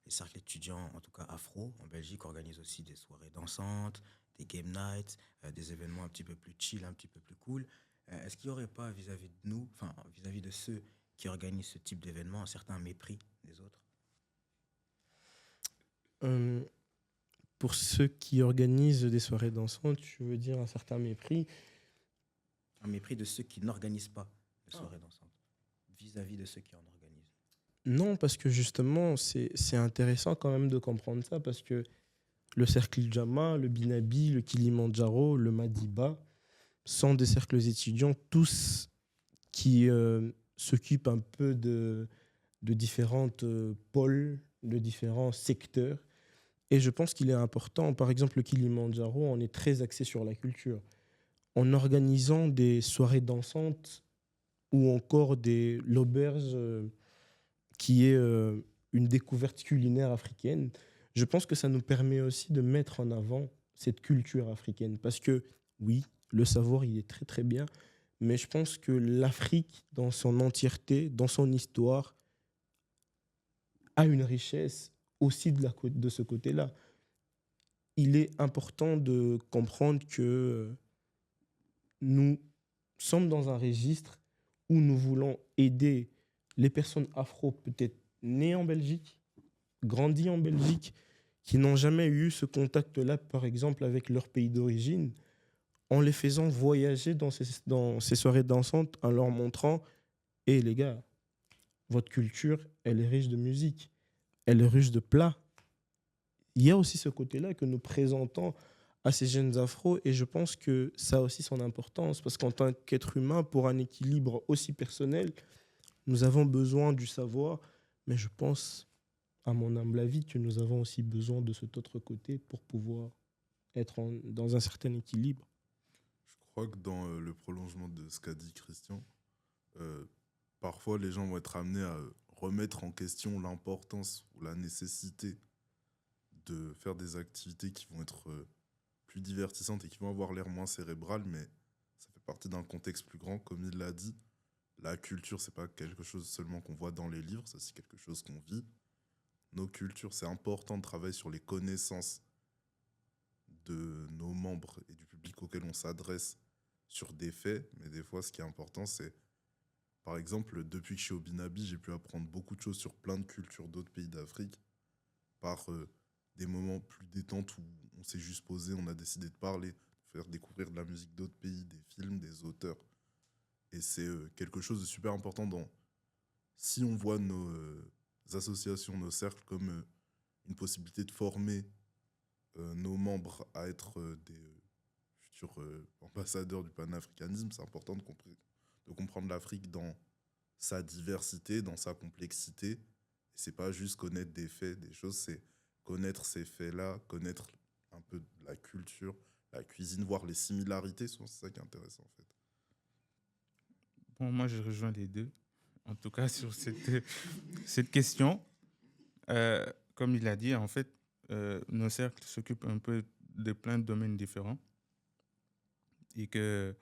Les cercles étudiants, en tout cas afro, en Belgique, organisent aussi des soirées dansantes, des game nights, des événements un petit peu plus chill, un petit peu plus cool. Est-ce qu'il n'y aurait pas vis-à-vis de nous, enfin vis-à-vis de ceux qui organisent ce type d'événements, un certain mépris des autres? Pour ceux qui organisent des soirées dansantes, je veux dire un certain mépris. Un mépris de ceux qui n'organisent pas de soirées dansantes vis-à-vis de ceux qui en organisent. Non, parce que justement, c'est intéressant quand même de comprendre ça, parce que le cercle Jama, le Binabi, le Kilimandjaro, le Madiba sont des cercles étudiants, tous qui s'occupent un peu de différentes pôles, de différents secteurs. Et je pense qu'il est important, par exemple, le Kilimandjaro, on est très axé sur la culture. En organisant des soirées dansantes ou encore l'auberge qui est une découverte culinaire africaine, je pense que ça nous permet aussi de mettre en avant cette culture africaine. Parce que oui, le savoir, il est très très bien, mais je pense que l'Afrique, dans son entièreté, dans son histoire, a une richesse aussi de ce côté-là. Il est important de comprendre que nous sommes dans un registre où nous voulons aider les personnes afro, peut-être nées en Belgique, grandies en Belgique, qui n'ont jamais eu ce contact-là, par exemple, avec leur pays d'origine, en les faisant voyager dans ces soirées dansantes, en leur montrant « Hé les gars, votre culture, elle est riche de musique, elle est riche de plats. » Il y a aussi ce côté-là que nous présentons à ces jeunes afros et je pense que ça a aussi son importance parce qu'en tant qu'être humain, pour un équilibre aussi personnel, nous avons besoin du savoir, mais je pense, à mon humble avis, que nous avons aussi besoin de cet autre côté pour pouvoir être dans un certain équilibre. Je crois que dans le prolongement de ce qu'a dit Christian, parfois les gens vont être amenés à remettre en question l'importance ou la nécessité de faire des activités qui vont être plus divertissantes et qui vont avoir l'air moins cérébrales, mais ça fait partie d'un contexte plus grand. Comme il l'a dit, la culture, c'est pas quelque chose seulement qu'on voit dans les livres, c'est quelque chose qu'on vit. Nos cultures, c'est important de travailler sur les connaissances de nos membres et du public auquel on s'adresse sur des faits, mais des fois, ce qui est important, c'est, par exemple, depuis que je suis au Binabi, j'ai pu apprendre beaucoup de choses sur plein de cultures d'autres pays d'Afrique par des moments plus détentes où on s'est juste posé, on a décidé de parler, de faire découvrir de la musique d'autres pays, des films, des auteurs. Et c'est quelque chose de super important si on voit nos associations, nos cercles comme une possibilité de former nos membres à être des futurs ambassadeurs du panafricanisme, c'est important de comprendre l'Afrique dans sa diversité, dans sa complexité. Et c'est pas juste connaître des faits, des choses, c'est connaître ces faits-là, connaître un peu la culture, la cuisine, voir les similarités, c'est ça qui est intéressant en fait. Bon, moi, je rejoins les deux, en tout cas sur cette question. Comme il a dit, en fait, nos cercles s'occupent un peu de plein de domaines différents et que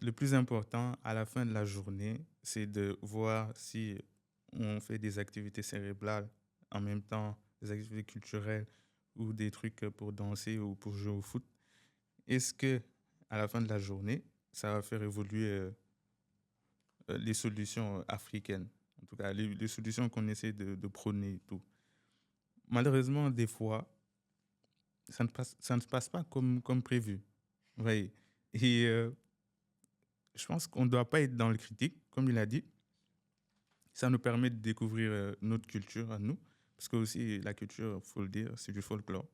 le plus important à la fin de la journée, c'est de voir si on fait des activités cérébrales en même temps, des activités culturelles ou des trucs pour danser ou pour jouer au foot. Est-ce que à la fin de la journée, ça va faire évoluer les solutions africaines, en tout cas les solutions qu'on essaie de prôner et tout. Malheureusement, des fois, ça ne se passe pas comme prévu. Vous voyez. Et je pense qu'on ne doit pas être dans le critique, comme il a dit. Ça nous permet de découvrir notre culture à nous, parce que aussi la culture, il faut le dire, c'est du folklore.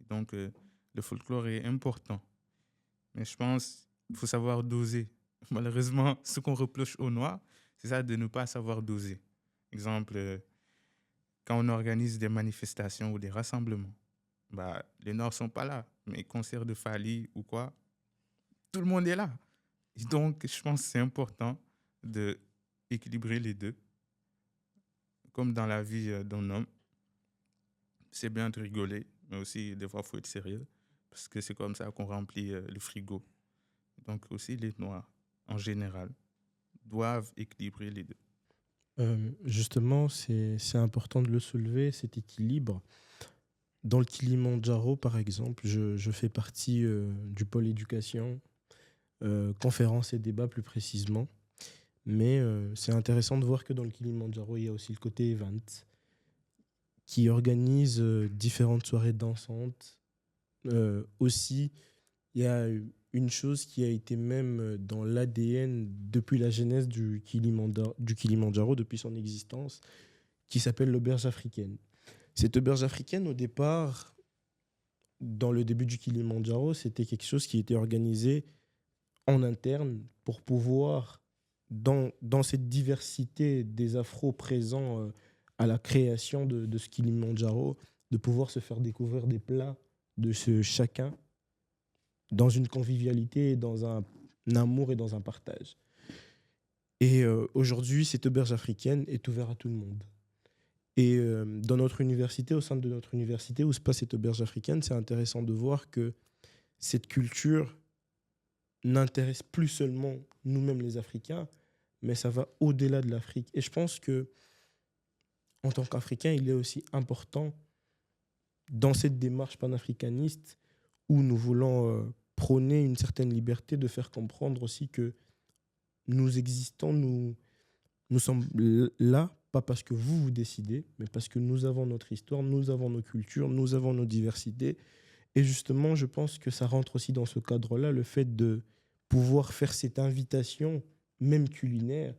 Donc, le folklore est important. Mais je pense qu'il faut savoir doser. Malheureusement, ce qu'on reproche aux Noirs, c'est ça de ne pas savoir doser. Exemple, quand on organise des manifestations ou des rassemblements, bah, les Noirs ne sont pas là. Mais concert de Fally ou quoi, tout le monde est là. Et donc, je pense que c'est important d'équilibrer les deux. Comme dans la vie d'un homme, c'est bien de rigoler, mais aussi des fois, il faut être sérieux. Parce que c'est comme ça qu'on remplit le frigo. Donc aussi, les Noirs, en général, doivent équilibrer les deux. Justement, c'est important de le soulever, cet équilibre. Dans le Kilimandjaro, par exemple, je fais partie du pôle éducation, conférences et débats plus précisément. Mais c'est intéressant de voir que dans le Kilimandjaro, il y a aussi le côté event qui organise différentes soirées dansantes. Aussi, il y a une chose qui a été même dans l'ADN depuis la genèse du Kilimandjaro, depuis son existence, qui s'appelle l'auberge africaine. Cette auberge africaine, au départ, dans le début du Kilimandjaro, c'était quelque chose qui était organisé en interne pour pouvoir, dans cette diversité des afros présents à la création de ce Kilimandjaro, de pouvoir se faire découvrir des plats de ce chacun dans une convivialité, dans un amour et dans un partage. Et aujourd'hui, cette auberge africaine est ouverte à tout le monde. Et dans notre université, au sein de notre université où se passe cette auberge africaine, c'est intéressant de voir que cette culture n'intéresse plus seulement nous-mêmes les Africains, mais ça va au-delà de l'Afrique. Et je pense que en tant qu'Africain, il est aussi important dans cette démarche panafricaniste où nous voulons prôner une certaine liberté, de faire comprendre aussi que nous existons, nous sommes là, pas parce que vous décidez, mais parce que nous avons notre histoire, nous avons nos cultures, nous avons nos diversités. Et justement, je pense que ça rentre aussi dans ce cadre-là, le fait de pouvoir faire cette invitation, même culinaire,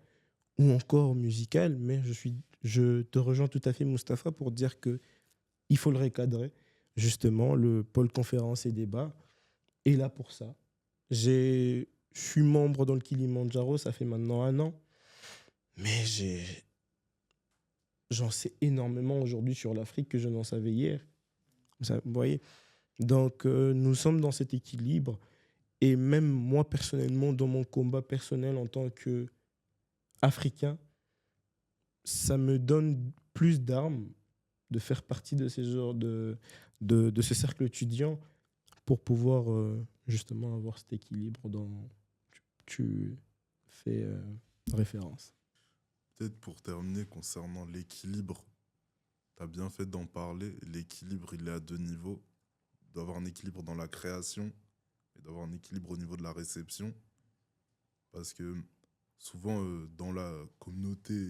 ou encore musicale. Mais je te rejoins tout à fait, Mustapha, pour dire qu'il faut le recadrer. Justement, le pôle conférence et débat est là pour ça. Je suis membre dans le Kilimandjaro, ça fait maintenant 1 an. Mais j'en sais énormément aujourd'hui sur l'Afrique que je n'en savais hier. Vous voyez ? Donc, nous sommes dans cet équilibre. Et même moi, personnellement, dans mon combat personnel en tant qu'Africain, ça me donne plus d'armes de faire partie de ces genres de ce cercle étudiant pour pouvoir justement avoir cet équilibre dont tu fais référence. Peut-être pour terminer concernant l'équilibre, tu as bien fait d'en parler. L'équilibre, il est à 2 niveaux. Il doit y avoir un équilibre dans la création et d'avoir un équilibre au niveau de la réception. Parce que souvent, dans la communauté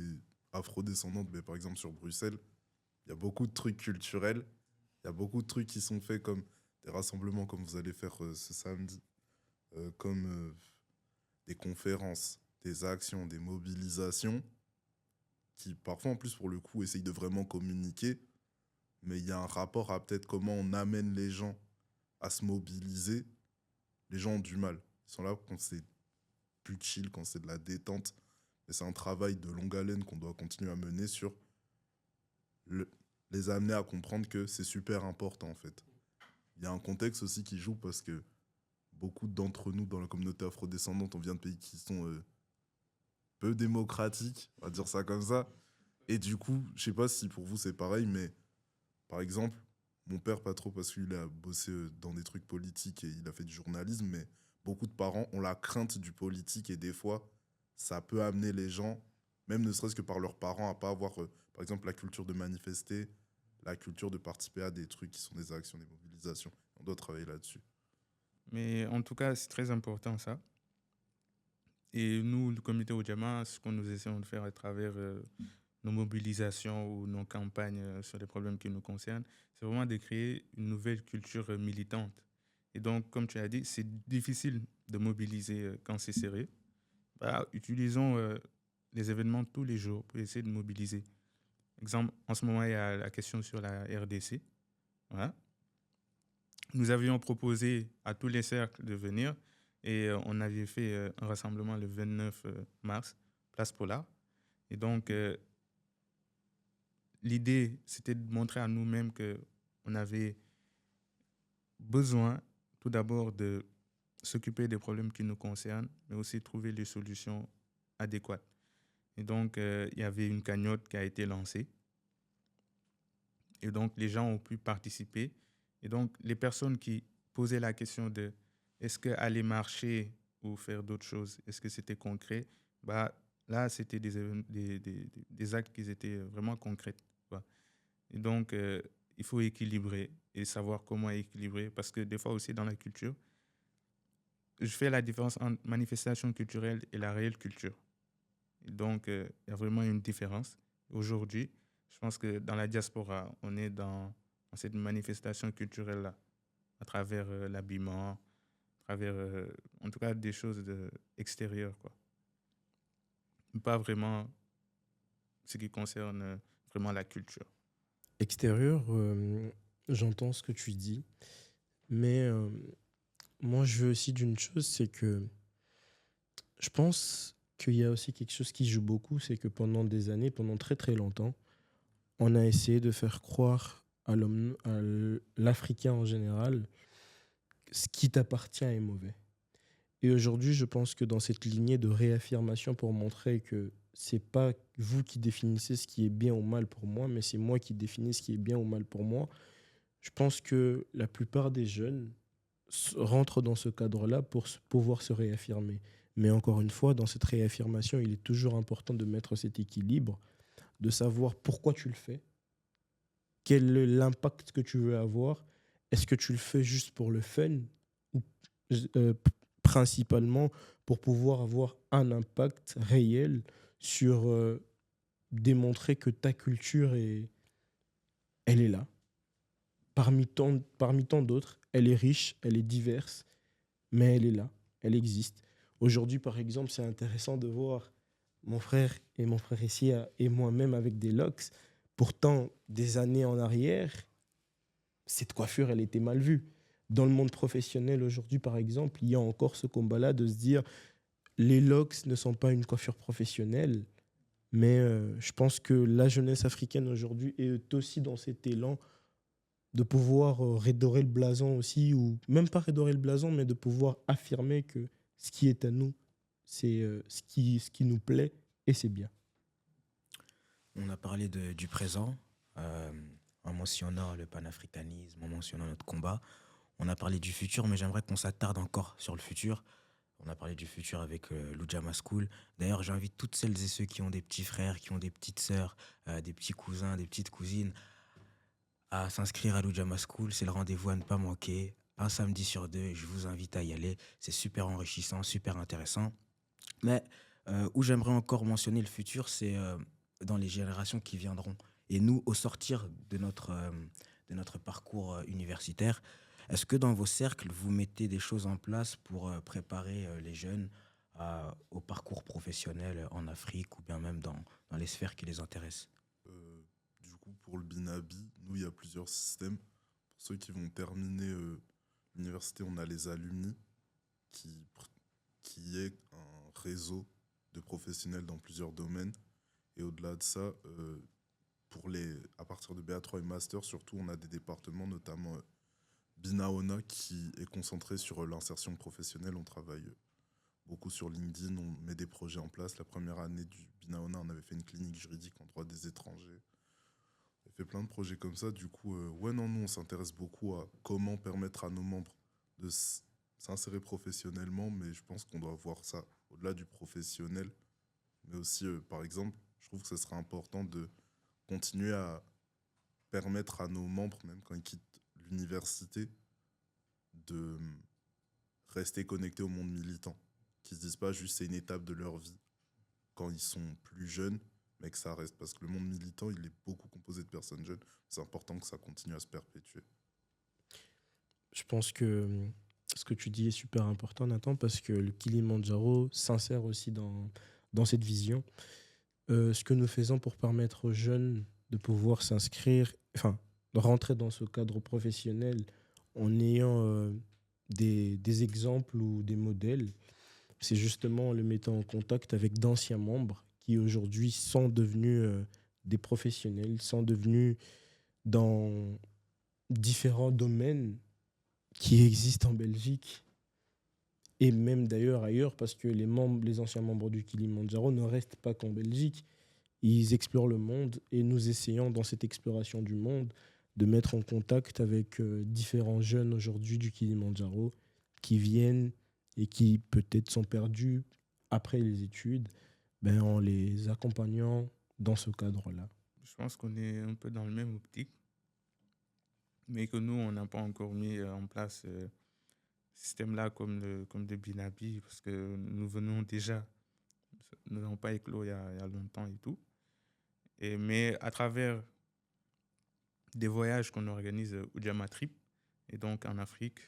afrodescendante, mais par exemple sur Bruxelles, il y a beaucoup de trucs culturels. Il y a beaucoup de trucs qui sont faits comme des rassemblements comme vous allez faire ce samedi, comme des conférences, des actions, des mobilisations, qui parfois en plus pour le coup essayent de vraiment communiquer, mais il y a un rapport à peut-être comment on amène les gens à se mobiliser. Les gens ont du mal. Ils sont là quand c'est plus chill, quand c'est de la détente. Mais c'est un travail de longue haleine qu'on doit continuer à mener sur les amener à comprendre que c'est super important en fait. Il y a un contexte aussi qui joue parce que beaucoup d'entre nous dans la communauté afrodescendante, on vient de pays qui sont peu démocratiques, on va dire ça comme ça. Et du coup, je sais pas si pour vous c'est pareil, mais par exemple, mon père, pas trop parce qu'il a bossé dans des trucs politiques et il a fait du journalisme, mais beaucoup de parents ont la crainte du politique et des fois, ça peut amener les gens, même ne serait-ce que par leurs parents, à pas avoir, par exemple, la culture de manifester, la culture de participer à des trucs qui sont des actions, des mobilisations. On doit travailler là-dessus. Mais en tout cas, c'est très important ça. Et nous, le comité Ojama, ce que nous essayons de faire à travers nos mobilisations ou nos campagnes sur les problèmes qui nous concernent, c'est vraiment de créer une nouvelle culture militante. Et donc, comme tu as dit, c'est difficile de mobiliser quand c'est serré. Bah, utilisons les événements tous les jours pour essayer de mobiliser. Exemple, en ce moment, il y a la question sur la RDC. Voilà. Nous avions proposé à tous les cercles de venir et on avait fait un rassemblement le 29 mars, Place Polar. Et donc, l'idée, c'était de montrer à nous-mêmes qu'on avait besoin, tout d'abord, de s'occuper des problèmes qui nous concernent, mais aussi trouver les solutions adéquates. Et donc, il y avait une cagnotte qui a été lancée. Et donc, les gens ont pu participer. Et donc, les personnes qui posaient la question de est-ce qu'aller marcher ou faire d'autres choses, est-ce que c'était concret, bah, là, c'était des actes qui étaient vraiment concrets. Quoi. Et donc, il faut équilibrer et savoir comment équilibrer. Parce que des fois aussi, dans la culture, je fais la différence entre manifestation culturelle et la réelle culture. Et donc, il y a vraiment une différence. Aujourd'hui, je pense que dans la diaspora, on est dans cette manifestation culturelle-là, à travers l'habillement, à travers, en tout cas, des choses extérieures, quoi. Pas vraiment ce qui concerne vraiment la culture. Extérieur, j'entends ce que tu dis, mais moi je veux aussi d'une chose, c'est que je pense qu'il y a aussi quelque chose qui joue beaucoup, c'est que pendant des années, pendant très très longtemps, on a essayé de faire croire à l'homme, à l'Africain en général, ce qui t'appartient est mauvais. Et aujourd'hui, je pense que dans cette lignée de réaffirmation pour montrer que c'est pas vous qui définissez ce qui est bien ou mal pour moi, mais c'est moi qui définis ce qui est bien ou mal pour moi, je pense que la plupart des jeunes rentrent dans ce cadre-là pour pouvoir se réaffirmer. Mais encore une fois, dans cette réaffirmation, il est toujours important de mettre cet équilibre, de savoir pourquoi tu le fais, quel est l'impact que tu veux avoir, est-ce que tu le fais juste pour le fun ou principalement pour pouvoir avoir un impact réel sur démontrer que ta culture elle est là. Parmi tant d'autres, elle est riche, elle est diverse, mais elle est là, elle existe. Aujourd'hui, par exemple, c'est intéressant de voir mon frère ici et moi-même avec des locks. Pourtant, des années en arrière, cette coiffure, elle était mal vue. Dans le monde professionnel aujourd'hui, par exemple, il y a encore ce combat-là de se dire les locks ne sont pas une coiffure professionnelle, mais je pense que la jeunesse africaine aujourd'hui est aussi dans cet élan de pouvoir redorer le blason aussi, ou même pas redorer le blason, mais de pouvoir affirmer que ce qui est à nous, c'est ce qui nous plaît et c'est bien. On a parlé du présent, en mentionnant le panafricanisme, en mentionnant notre combat. On a parlé du futur, mais j'aimerais qu'on s'attarde encore sur le futur. On a parlé du futur avec l'Ujama School. D'ailleurs, j'invite toutes celles et ceux qui ont des petits frères, qui ont des petites sœurs, des petits cousins, des petites cousines, à s'inscrire à l'Ujama School. C'est le rendez-vous à ne pas manquer. Un samedi sur deux, je vous invite à y aller. C'est super enrichissant, super intéressant. Mais où j'aimerais encore mentionner le futur, c'est dans les générations qui viendront. Et nous, au sortir de notre parcours universitaire, est-ce que dans vos cercles, vous mettez des choses en place pour préparer les jeunes au parcours professionnel en Afrique ou bien même dans les sphères qui les intéressent? Du coup, pour le Binabi, nous, il y a plusieurs systèmes. Pour ceux qui vont terminer l'université, on a les alumni, qui est un réseau de professionnels dans plusieurs domaines. Et au-delà de ça, à partir de BA3 et Master, surtout, on a des départements, notamment Binaona, qui est concentré sur l'insertion professionnelle. On travaille beaucoup sur LinkedIn, on met des projets en place. La première année du Binaona, on avait fait une clinique juridique en droit des étrangers. On a fait plein de projets comme ça. Du coup, nous, on s'intéresse beaucoup à comment permettre à nos membres s'insérer professionnellement, mais je pense qu'on doit voir ça au-delà du professionnel. Mais aussi, par exemple, je trouve que ce serait important de continuer à permettre à nos membres, même quand ils quittent l'université, de rester connectés au monde militant. Qu'ils ne se disent pas juste c'est une étape de leur vie quand ils sont plus jeunes, mais que ça reste. Parce que le monde militant, il est beaucoup composé de personnes jeunes. C'est important que ça continue à se perpétuer. Je pense que ce que tu dis est super important, Nathan, parce que le Kilimandjaro s'insère aussi dans cette vision. Ce que nous faisons pour permettre aux jeunes de pouvoir s'inscrire, enfin, de rentrer dans ce cadre professionnel en ayant des exemples ou des modèles, c'est justement en le mettant en contact avec d'anciens membres qui aujourd'hui sont devenus des professionnels, sont devenus dans différents domaines qui existent en Belgique et même d'ailleurs ailleurs, parce que les anciens membres du Kilimandjaro ne restent pas qu'en Belgique. Ils explorent le monde et nous essayons dans cette exploration du monde de mettre en contact avec différents jeunes aujourd'hui du Kilimandjaro qui viennent et qui peut-être sont perdus après les études, en les accompagnant dans ce cadre-là. Je pense qu'on est un peu dans le même optique, mais que nous, on n'a pas encore mis en place ce système-là comme le Binabi, parce que nous venons déjà, nous n'avons pas éclos il y a longtemps et tout. Mais à travers des voyages qu'on organise au Jama Trip, et donc en Afrique,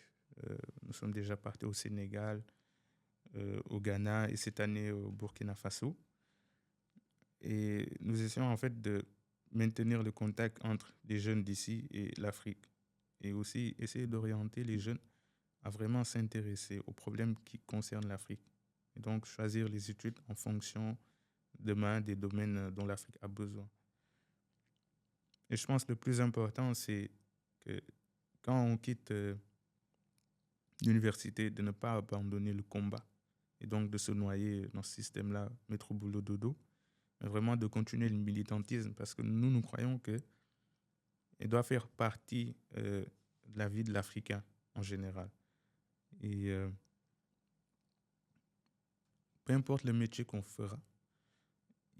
nous sommes déjà partis au Sénégal, au Ghana et cette année au Burkina Faso. Et nous essayons en fait de maintenir le contact entre les jeunes d'ici et l'Afrique. Et aussi essayer d'orienter les jeunes à vraiment s'intéresser aux problèmes qui concernent l'Afrique. Et donc choisir les études en fonction demain des domaines dont l'Afrique a besoin. Et je pense que le plus important, c'est que quand on quitte l'université, de ne pas abandonner le combat et donc de se noyer dans ce système-là, métro boulot dodo, mais vraiment de continuer le militantisme parce que nous croyons qu'il doit faire partie de la vie de l'Africain en général. Et peu importe le métier qu'on fera,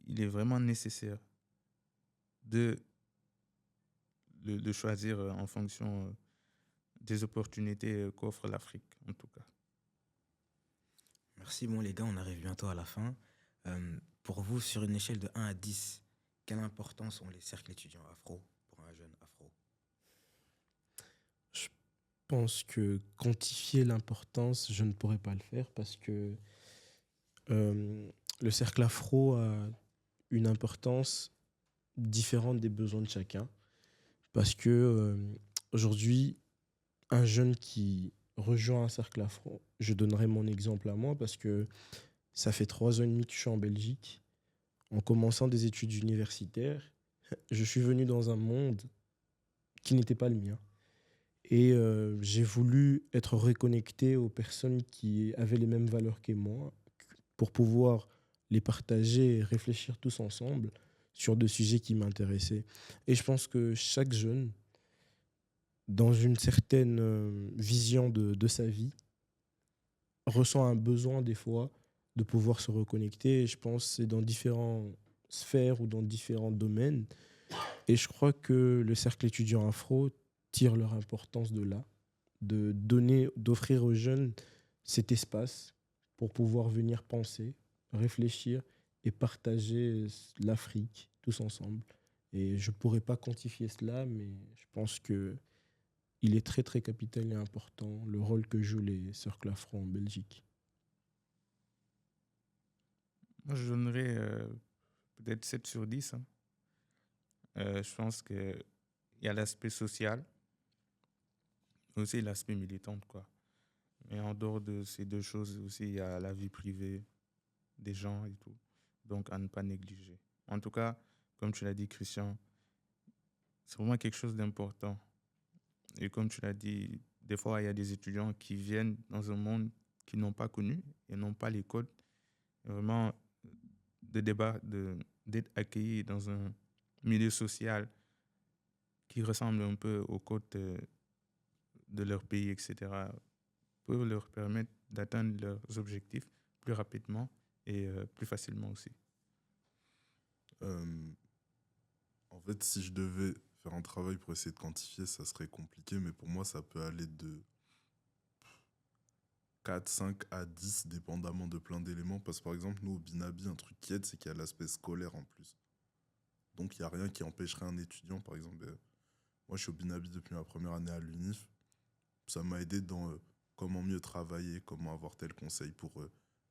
il est vraiment nécessaire de choisir en fonction des opportunités qu'offre l'Afrique, en tout cas. Merci, bon les gars, on arrive bientôt à la fin. Pour vous, sur une échelle de 1 à 10, quelle importance ont les cercles étudiants afro pour un jeune afro? Je pense que quantifier l'importance, je ne pourrais pas le faire parce que le cercle afro a une importance différente des besoins de chacun. Parce que aujourd'hui, un jeune qui rejoint un cercle afro, je donnerai mon exemple à moi parce que ça fait 3 ans et demi que je suis en Belgique. En commençant des études universitaires, je suis venu dans un monde qui n'était pas le mien. Et j'ai voulu être reconnecté aux personnes qui avaient les mêmes valeurs que moi pour pouvoir les partager et réfléchir tous ensemble sur des sujets qui m'intéressaient. Et je pense que chaque jeune, dans une certaine vision de sa vie, ressent un besoin des fois de pouvoir se reconnecter. Et je pense que c'est dans différentes sphères ou dans différents domaines. Et je crois que le cercle étudiant afro tire leur importance de là, d'offrir aux jeunes cet espace pour pouvoir venir penser, réfléchir et partager l'Afrique tous ensemble. Et je ne pourrais pas quantifier cela, mais je pense qu'il est très très capital et important le rôle que jouent les cercles afro en Belgique. Moi, je donnerais peut-être 7 sur 10. Hein. Je pense qu'il y a l'aspect social, mais aussi l'aspect militant, quoi. Mais en dehors de ces deux choses aussi, il y a la vie privée des gens et tout. Donc, à ne pas négliger. En tout cas, comme tu l'as dit, Christian, c'est vraiment quelque chose d'important. Et comme tu l'as dit, des fois, il y a des étudiants qui viennent dans un monde qu'ils n'ont pas connu et n'ont pas les codes. Et vraiment, de débat, d'être accueillis dans un milieu social qui ressemble un peu aux codes de leur pays, etc., pour leur permettre d'atteindre leurs objectifs plus rapidement et plus facilement aussi. En fait, si je devais faire un travail pour essayer de quantifier, ça serait compliqué, mais pour moi, ça peut aller de 4, 5 à 10, dépendamment de plein d'éléments. Parce que par exemple, nous, au Binabi, un truc qui aide, c'est qu'il y a l'aspect scolaire en plus. Donc, il n'y a rien qui empêcherait un étudiant, par exemple. Moi, je suis au Binabi depuis ma première année à l'UNIF. Ça m'a aidé dans comment mieux travailler, comment avoir tel conseil pour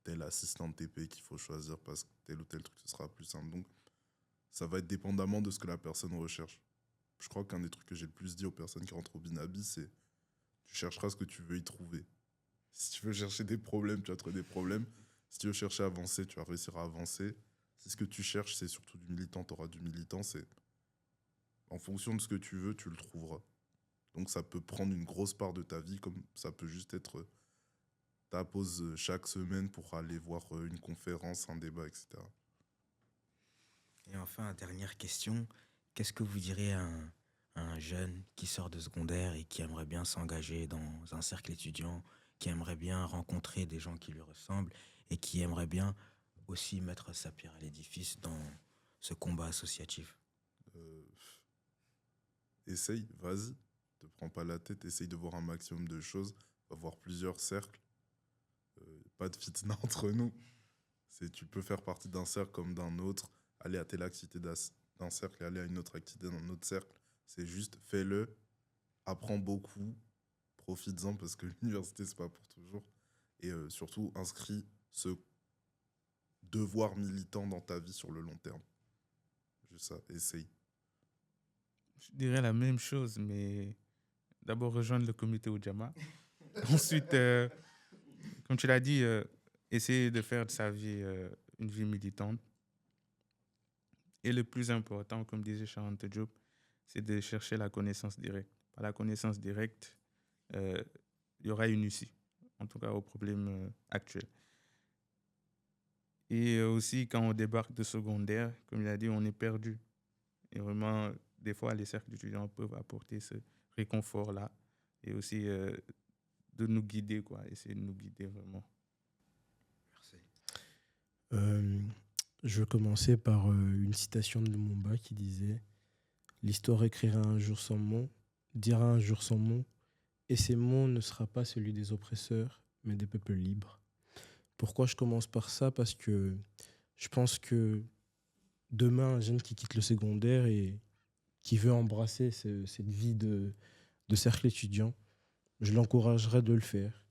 tel assistant de TP qu'il faut choisir parce que tel ou tel truc, ce sera plus simple. Donc, ça va être dépendamment de ce que la personne recherche. Je crois qu'un des trucs que j'ai le plus dit aux personnes qui rentrent au Binabi, c'est tu chercheras ce que tu veux y trouver. Si tu veux chercher des problèmes, tu vas trouver des problèmes. Si tu veux chercher à avancer, tu vas réussir à avancer. Si ce que tu cherches, c'est surtout du militant, tu auras du militant. C'est en fonction de ce que tu veux, tu le trouveras. Donc ça peut prendre une grosse part de ta vie, comme ça peut juste être ta pause chaque semaine pour aller voir une conférence, un débat, etc. Et enfin, dernière question, qu'est-ce que vous direz à un jeune qui sort de secondaire et qui aimerait bien s'engager dans un cercle étudiant, qui aimerait bien rencontrer des gens qui lui ressemblent et qui aimerait bien aussi mettre sa pierre à l'édifice dans ce combat associatif? Essaye, vas-y, te prends pas la tête, essaye de voir un maximum de choses, va voir plusieurs cercles, pas de fitna entre nous. Tu peux faire partie d'un cercle comme d'un autre, aller à telle activité d'un cercle et aller à une autre activité d'un autre cercle. C'est juste, fais-le, apprends beaucoup, profites-en parce que l'université, c'est pas pour toujours. Et surtout, inscris ce devoir militant dans ta vie sur le long terme. Juste ça, essaye. Je dirais la même chose, mais d'abord rejoindre le comité Ujamaa. Ensuite, comme tu l'as dit, essayer de faire de sa vie une vie militante. Et le plus important, comme disait Charente Diop, c'est de chercher la connaissance directe. Par la connaissance directe, il y aura une issue, en tout cas au problème actuel. Et aussi, quand on débarque de secondaire, comme il a dit, on est perdu. Et vraiment, des fois, les cercles d'étudiants peuvent apporter ce réconfort-là et aussi de nous guider, quoi, essayer de nous guider vraiment. Merci. Je vais commencer par une citation de Lumumba qui disait « L'histoire écrira un jour son mot, dira un jour son mot, et ces mots ne sera pas celui des oppresseurs, mais des peuples libres. » Pourquoi je commence par ça? Parce que je pense que demain, un jeune qui quitte le secondaire et qui veut embrasser cette vie de cercle étudiant, je l'encouragerais de le faire.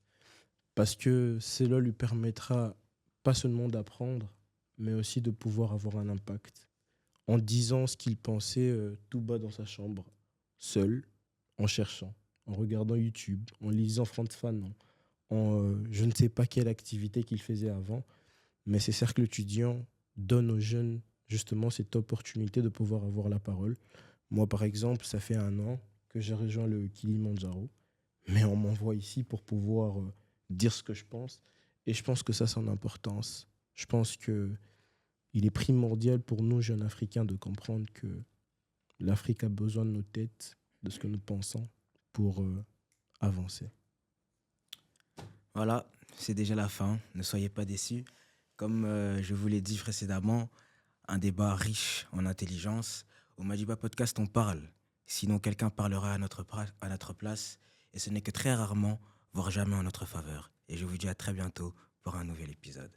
Parce que cela lui permettra pas seulement d'apprendre, mais aussi de pouvoir avoir un impact. En disant ce qu'il pensait tout bas dans sa chambre, seul, en cherchant, en regardant YouTube, en lisant Frantz Fanon, en je ne sais pas quelle activité qu'il faisait avant, mais ces cercles étudiants donnent aux jeunes justement cette opportunité de pouvoir avoir la parole. Moi, par exemple, ça fait 1 an que j'ai rejoint le Kilimandjaro, mais on m'envoie ici pour pouvoir dire ce que je pense, et je pense que ça, c'est en importance. Je pense qu'il est primordial pour nous, jeunes Africains, de comprendre que l'Afrique a besoin de nos têtes, de ce que nous pensons, pour avancer. Voilà, c'est déjà la fin. Ne soyez pas déçus. Comme je vous l'ai dit précédemment, un débat riche en intelligence. Au Madiba Podcast, on parle. Sinon, quelqu'un parlera à notre place. Et ce n'est que très rarement, voire jamais en notre faveur. Et je vous dis à très bientôt pour un nouvel épisode.